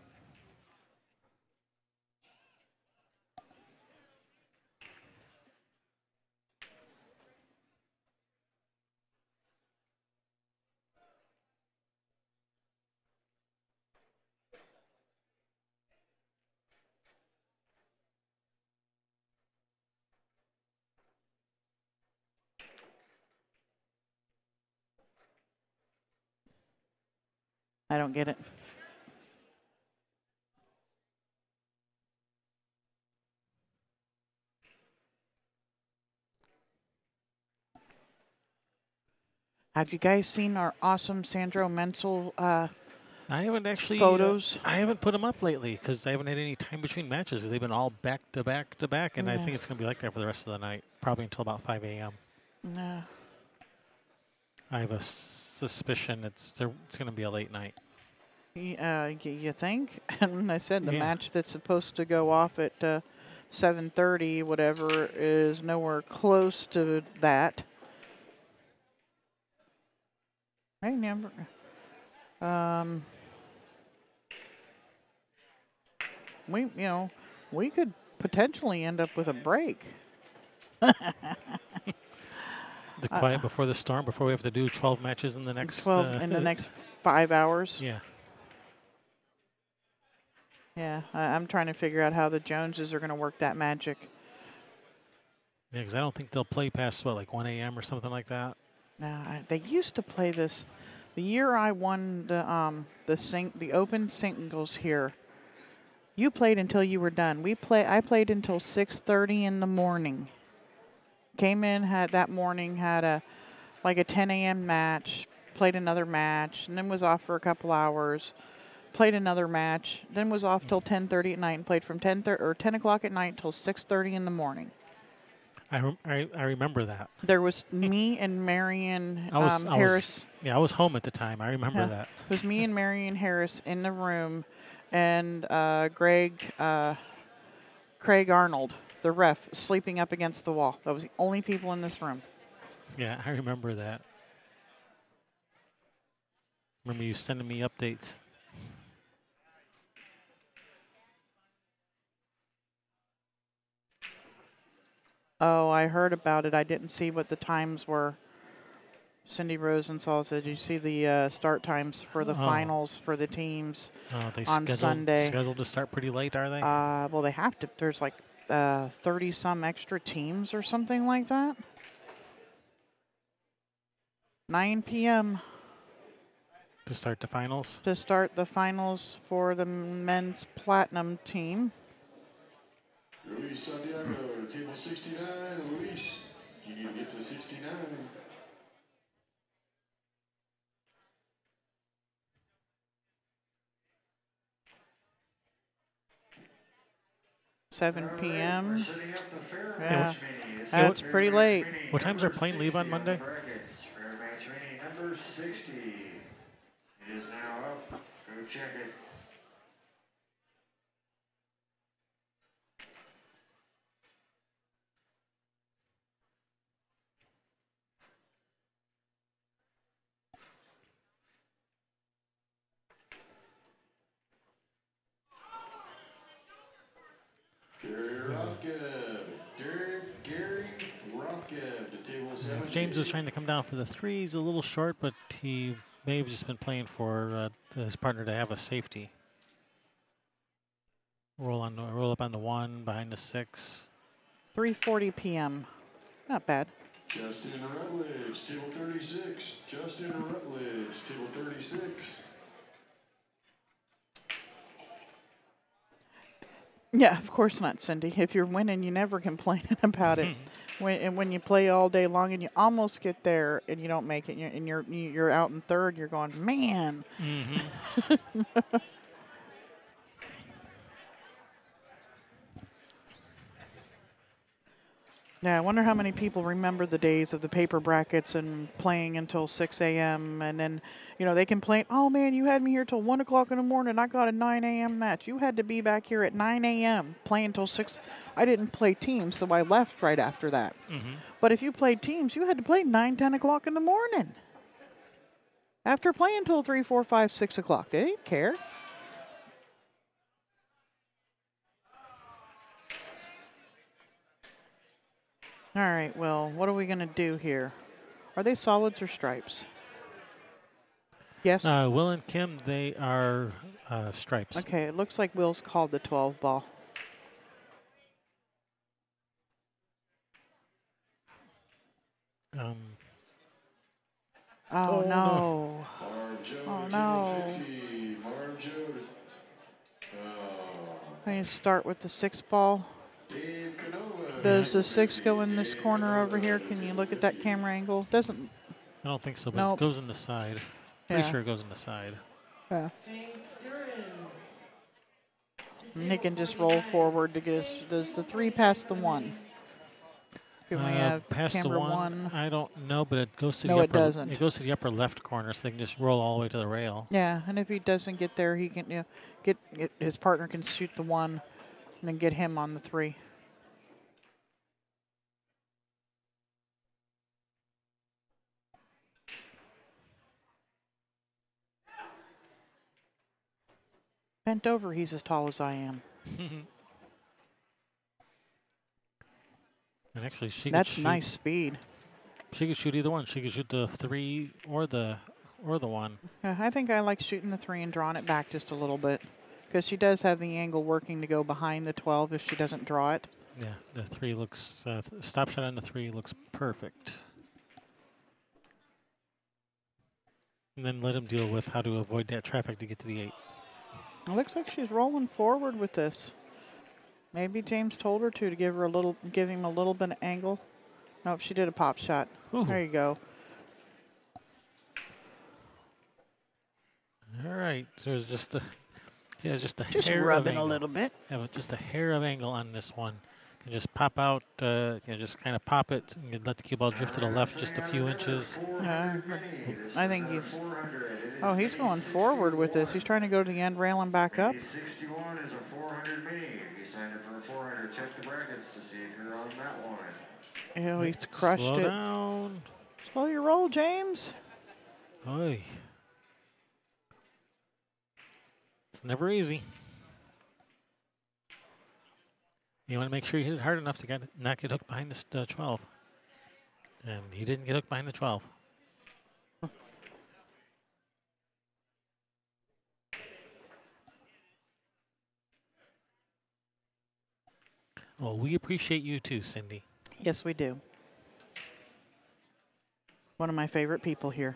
I don't get it. Have you guys seen our awesome Sandro Menzel I haven't actually photos? I haven't put them up lately because I haven't had any time between matches. 'Cause they've been all back to back to back, and I Yeah. think it's going to be like that for the rest of the night, probably until about 5 a.m. Yeah. I have a suspicion it's going to be a late night. You think? And I said the Yeah. match that's supposed to go off at 7:30, whatever, is nowhere close to that. Hey, number. We could potentially end up with a break. The quiet before the storm, before we have to do 12 matches in the next 12 in the next 5 hours. Yeah. Yeah, I'm trying to figure out how the Joneses are going to work that magic. Yeah, because I don't think they'll play past what, like 1 a.m. or something like that. They used to play this. The year I won the Open singles here, you played until you were done. I played until 6:30 in the morning. Came in, had a 10 a.m. match, played another match, and then was off for a couple hours. Played another match, then was off till 10:30 at night, and played from 10 o'clock at night till 6:30 in the morning. I remember that. There was me and Marion Harris. I was home at the time. I remember that. It was me and Marion Harris in the room, and Craig Arnold, the ref, sleeping up against the wall. That was the only people in this room. Yeah, I remember that. Remember you sending me updates. Oh, I heard about it. I didn't see what the times were. Cindy Rosenthal said, "Did you see the start times for the finals for the teams on Sunday?" Scheduled to start pretty late, are they? Well, they have to. There's like 30-some extra teams or something like that. 9 p.m. To start the finals? To start the finals for the men's platinum team. Luis Santiago, table 69. Luis, you need to get to 69. 7 p.m. Setting up the fair Yeah, match mini. that's pretty late. What time's our plane leave on Monday? Fair match mini number 60. It is now up. Go check it. Gary Rothgeb to table 7. James was trying to come down for the threes, a little short, but he may have just been playing for his partner to have a safety. Roll up on the 1, behind the 6. 3:40 p.m. Not bad. Justin Rutledge, table 36. Justin Rutledge, table 36. Yeah, of course not, Cindy. If you're winning, you never complaining about it. When you play all day long and you almost get there and you don't make it, and you're out in third, you're going, man. Mm-hmm. Yeah, I wonder how many people remember the days of the paper brackets and playing until 6 a.m. and then, you know, they complain, oh man, you had me here till 1 o'clock in the morning. I got a 9 a.m. match. You had to be back here at 9 a.m. playing till 6. I didn't play teams, so I left right after that. But if you played teams, you had to play 9, 10 o'clock in the morning. After playing till 3, 4, 5, 6 o'clock, they didn't care. All right, well, what are we going to do here? Are they solids or stripes? Yes. Will and Kim, they are stripes. Okay, it looks like Will's called the 12 ball. Um, Oh, Oh, no. Marv Oh, Joe, no. 250. Marv Joe. I need to start with the 6 ball. Dave Canova. Does the 6 go in this corner over here? Can you look at that camera angle? Doesn't. I don't think so, but Nope. it goes in the side. Pretty Yeah. sure it goes in the side. Yeah. Hank Duran. And he can just roll forward to get us. Does the 3 pass the 1? Can we have past the camera one, I don't know, but it goes to No, the it upper. doesn't. It goes to the upper left corner, so they can just roll all the way to the rail. Yeah, and if he doesn't get there, he can get his partner can shoot the 1, and then get him on the 3. Bent over, he's as tall as I am. And actually, she could That's shoot, nice speed. She could shoot either one. She could shoot the 3 or the 1. Yeah, I think I like shooting the 3 and drawing it back just a little bit, because she does have the angle working to go behind the 12 if she doesn't draw it. Yeah, the 3 looks stop shot on the 3 looks perfect. And then let him deal with how to avoid that traffic to get to the 8. It looks like she's rolling forward with this. Maybe James told her to give him a little bit of angle. Nope, she did a pop shot. Ooh. There you go. All right, so there's just a just Just rubbing a little bit. Have just a hair of angle on this one. Can just pop out. Just kind of pop it and let the cue ball drift to the left just a few inches. I think he's. Oh, he's going forward with this. He's trying to go to the end rail and back up. 61 is a 400 mini. You signed up for a 400. Check the brackets to see if you're on that one. Oh, he's crushed Slow it. down. Slow your roll, James. Oy. It's never easy. You want to make sure you hit it hard enough to not get hooked behind this 12. And he didn't get hooked behind the 12. Well, we appreciate you too, Cindy. Yes, we do. One of my favorite people here.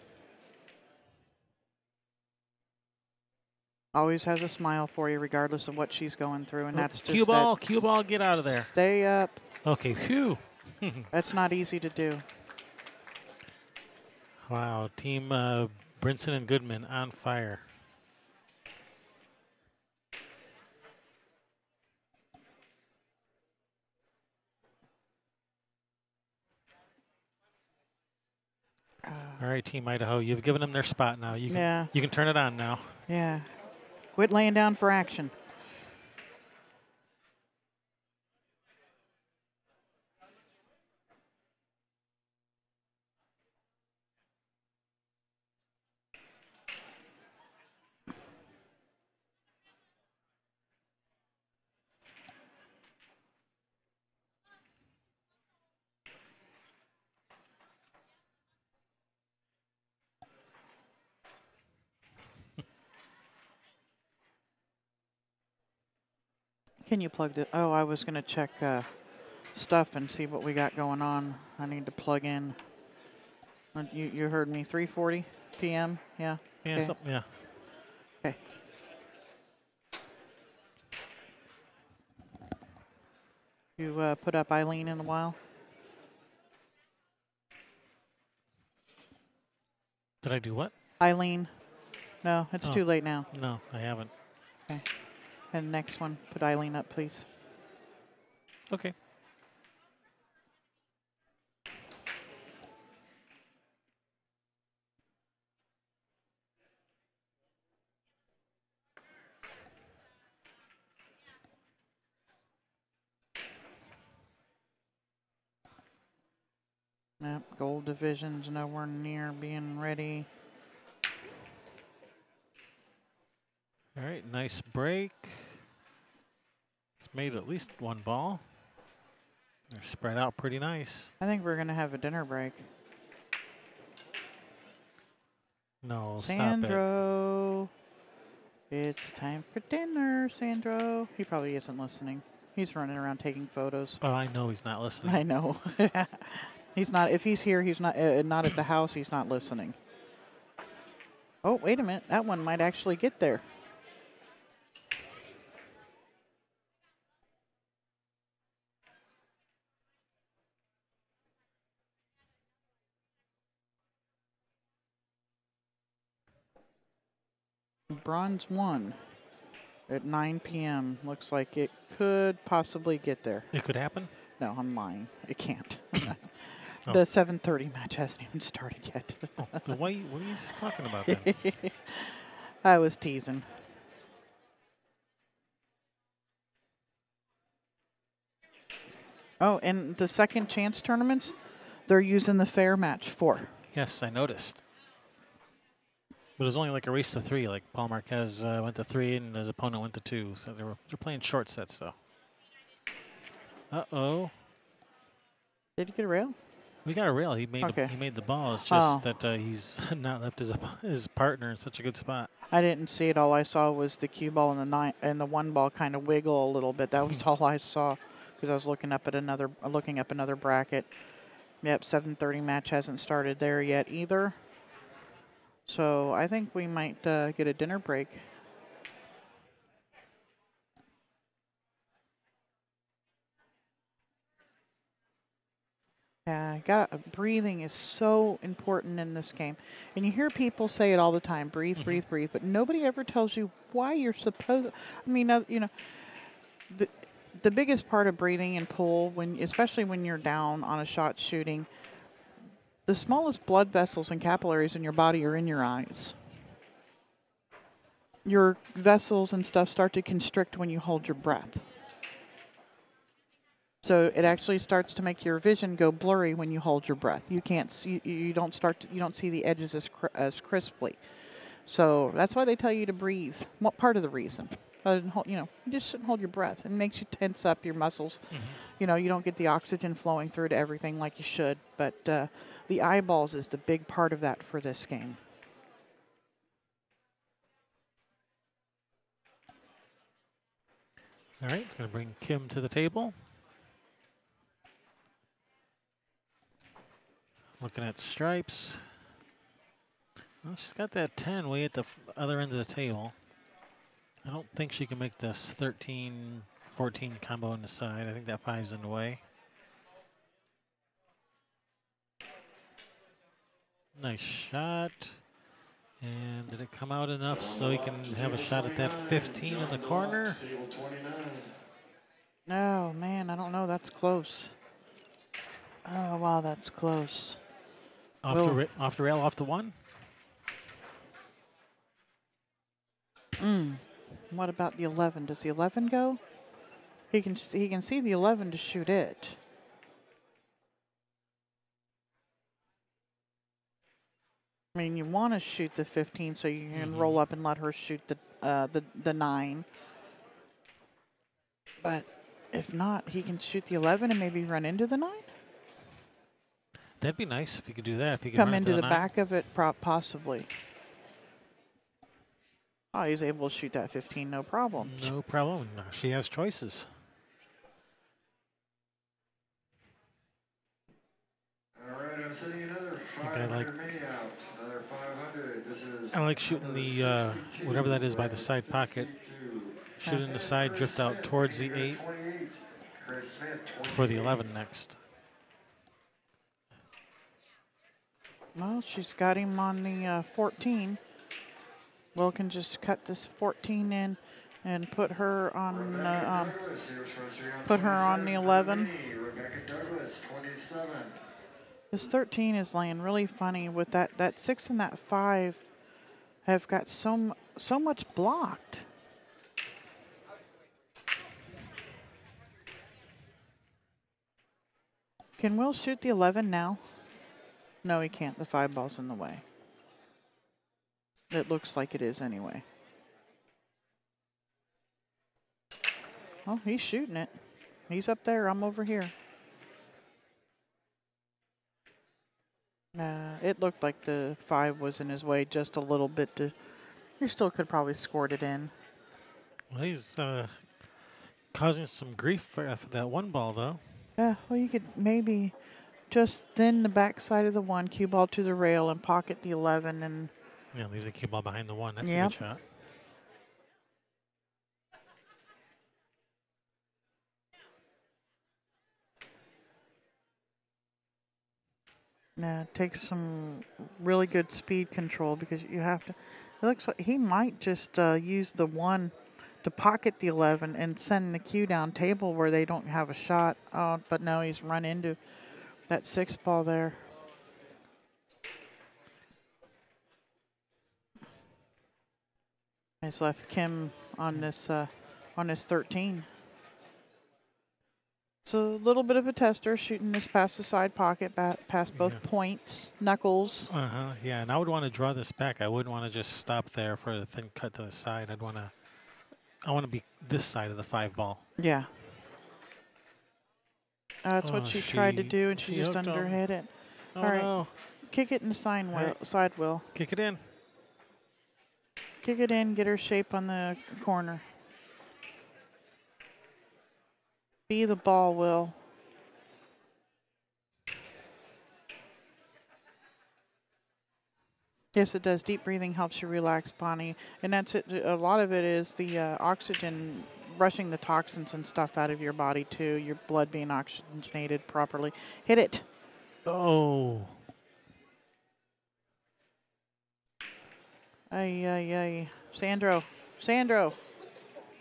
Always has a smile for you regardless of what she's going through, and that's just cue ball, get out of there. Stay up. Okay, phew. That's not easy to do. Wow, team Brinson and Goodman on fire. All right, Team Idaho, you've given them their spot now. You can turn it on now. Yeah. Quit laying down for action. Can you plug the? Oh, I was going to check stuff and see what we got going on. I need to plug in. You heard me. 3:40 p.m. Yeah. Yeah, okay. something. Yeah. Okay. You put up Eileen in a while. Did I do what? Eileen. No, it's too late now. No, I haven't. Okay. And next one, put Eileen up, please. Okay. Yep, gold division's nowhere near being ready. All right, nice break. It's made at least one ball. They're spread out pretty nice. I think we're going to have a dinner break. No, stop it. Sandro, it's time for dinner, Sandro. He probably isn't listening. He's running around taking photos. Oh, I know he's not listening. I know. He's not. If he's here, he's not at the house. He's not listening. Oh, wait a minute. That one might actually get there. Bronze 1 at 9 p.m. Looks like it could possibly get there. It could happen? No, I'm lying. It can't. Oh. The 7:30 match hasn't even started yet. Oh, then what are you talking about then? I was teasing. Oh, and the second chance tournaments, they're using the fair match 4. Yes, I noticed. But it was only like a race to 3. Like Paul Marquez went to 3 and his opponent went to 2. So they're playing short sets though. Uh-oh. Did he get a rail? We got a rail. He made Okay. he made the ball. It's just that he's not left his partner in such a good spot. I didn't see it. All I saw was the cue ball and the 1 ball kind of wiggle a little bit. That was all I saw because I was looking up another bracket. Yep, 7:30 match hasn't started there yet either. So I think we might get a dinner break. Yeah, breathing is so important in this game. And you hear people say it all the time, breathe, breathe, breathe, but nobody ever tells you why you're supposed. I mean, you know, the biggest part of breathing in pool, especially when you're down on a shot shooting, the smallest blood vessels and capillaries in your body are in your eyes. Your vessels and stuff start to constrict when you hold your breath. So it actually starts to make your vision go blurry when you hold your breath. You can't see, you don't see the edges as crisply. So that's why they tell you to breathe. What part of the reason? You just shouldn't hold your breath. It makes you tense up your muscles. Mm-hmm. You know, you don't get the oxygen flowing through to everything like you should. But the eyeballs is the big part of that for this game. All right, it's going to bring Kim to the table. Looking at stripes. Well, she's got that 10 way at the other end of the table. I don't think she can make this 13-14 combo on the side. I think that 5's in the way. Nice shot. And did it come out enough so he can have a shot at that 15 in the corner? Oh, man, I don't know. That's close. Oh, wow, that's close. Off the rail, off the 1? What about the 11? Does the 11 go? He can see the 11 to shoot it. I mean, you want to shoot the 15 so you can roll up and let her shoot the 9. But if not, he can shoot the 11 and maybe run into the 9. That'd be nice if you could do that. If you could Come run into the 9. back of it, possibly. Oh, he's able to shoot that 15, no problem. No problem. No, she has choices. All right, I'm sending another I 500 mini out. Another 500. This is I like shooting the, whatever that is by the side pocket. Shoot in the side, drift out towards the 8 Chris Smith, for the 11 next. Well, she's got him on the 14. Will can just cut this 14 in and put her on the 11. Rebecca Douglas, 27. This 13 is laying really funny with that 6 and that 5 have got so much blocked. Can Will shoot the 11 now? No, he can't. The 5 ball's in the way. It looks like it is anyway. Oh, he's shooting it. He's up there. I'm over here. Nah, it looked like the 5 was in his way just a little bit. He still could probably scored it in. Well, he's causing some grief for that 1 ball, though. Yeah, well, you could maybe just thin the backside of the 1, cue ball to the rail, and pocket the 11, and Yeah, leave the cue ball behind the 1. That's a Yep. good shot. it takes some really good speed control because you have to. It looks like he might just use the 1 to pocket the 11 and send the cue down table where they don't have a shot. But no, he's run into that 6 ball there. He's left Kim on this 13. So a little bit of a tester, shooting this past the side pocket, past both points, knuckles. Yeah, and I would want to draw this back. I wouldn't want to just stop there for the thin cut to the side. I want to be this side of the 5 ball. Yeah. That's what she tried to do, and she just hooked him. underhit it. Oh, All right, no. kick it in the side wheel. Kick it in. Kick it in, get her shape on the corner. Be the ball, Will. Yes, it does. Deep breathing helps you relax, Bonnie. And that's it. A lot of it is the oxygen, brushing the toxins and stuff out of your body, too. Your blood being oxygenated properly. Hit it. Oh. Ay, ay, ay. Sandro.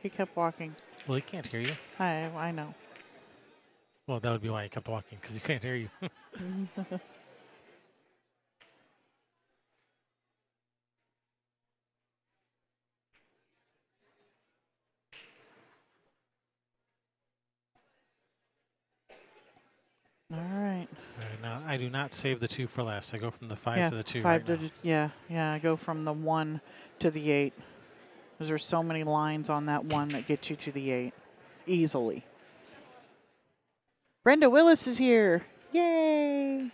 He kept walking. Well, he can't hear you. I know. Well, that would be why he kept walking, because he can't hear you. All right. Now, I do not save the 2 for last. I go from the 5 to the 2 5 right to now. yeah. I go from the 1 to the 8. Because there's so many lines on that 1 that get you to the 8 easily. Brenda Willis is here. Yay!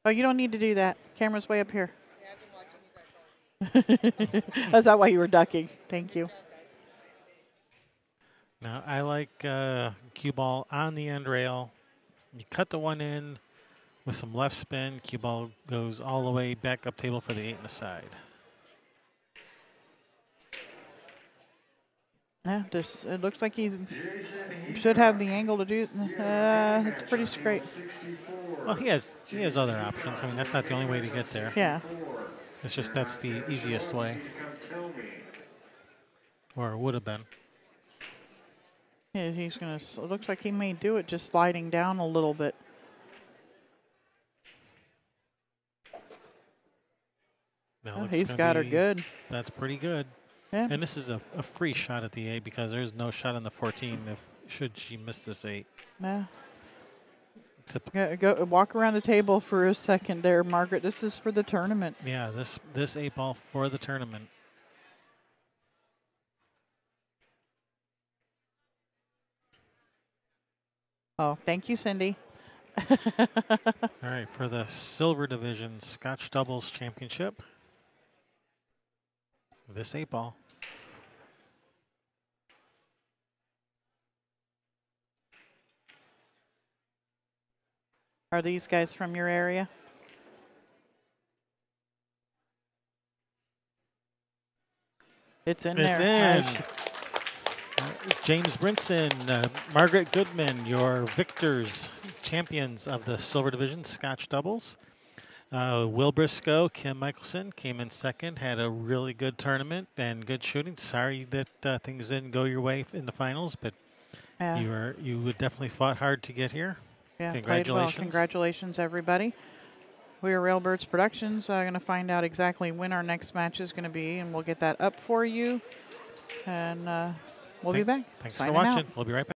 Oh, you don't need to do that. Camera's way up here. Yeah, I've been watching you guys. That's not why you were ducking. Thank you. Now, I like cue ball on the end rail. You cut the 1 in with some left spin. Cue ball goes all the way back up table for the 8 in the side. Yeah, it looks like he should have the angle to do it. It's pretty straight. Well, he has other options. I mean, that's not the only way to get there. Yeah. It's just that's the easiest way. Or it would have been. Yeah, he's going to, it looks like he may do it just sliding down a little bit. Now He's got her good. That's pretty good. Yeah. And this is a free shot at the 8 because there's no shot on the 14 should she miss this 8. Yeah. Go walk around the table for a second there, Margaret. This is for the tournament. Yeah, this 8 ball for the tournament. Oh, thank you, Cindy. All right, for the silver division Scotch doubles championship. This 8 ball. Are these guys from your area? It's in there. It's in. James Brinson, Margaret Goodman, your victors, champions of the silver division Scotch doubles. Will Briscoe, Kim Michaelson came in second, had a really good tournament and good shooting. Sorry that things didn't go your way in the finals, but you would definitely fought hard to get here. Yeah, Congratulations. played well. Congratulations, everybody. We are Railbirds Productions. Going to find out exactly when our next match is going to be, and we'll get that up for you. And we'll be back. Thanks Signing for watching. out. We'll be right back.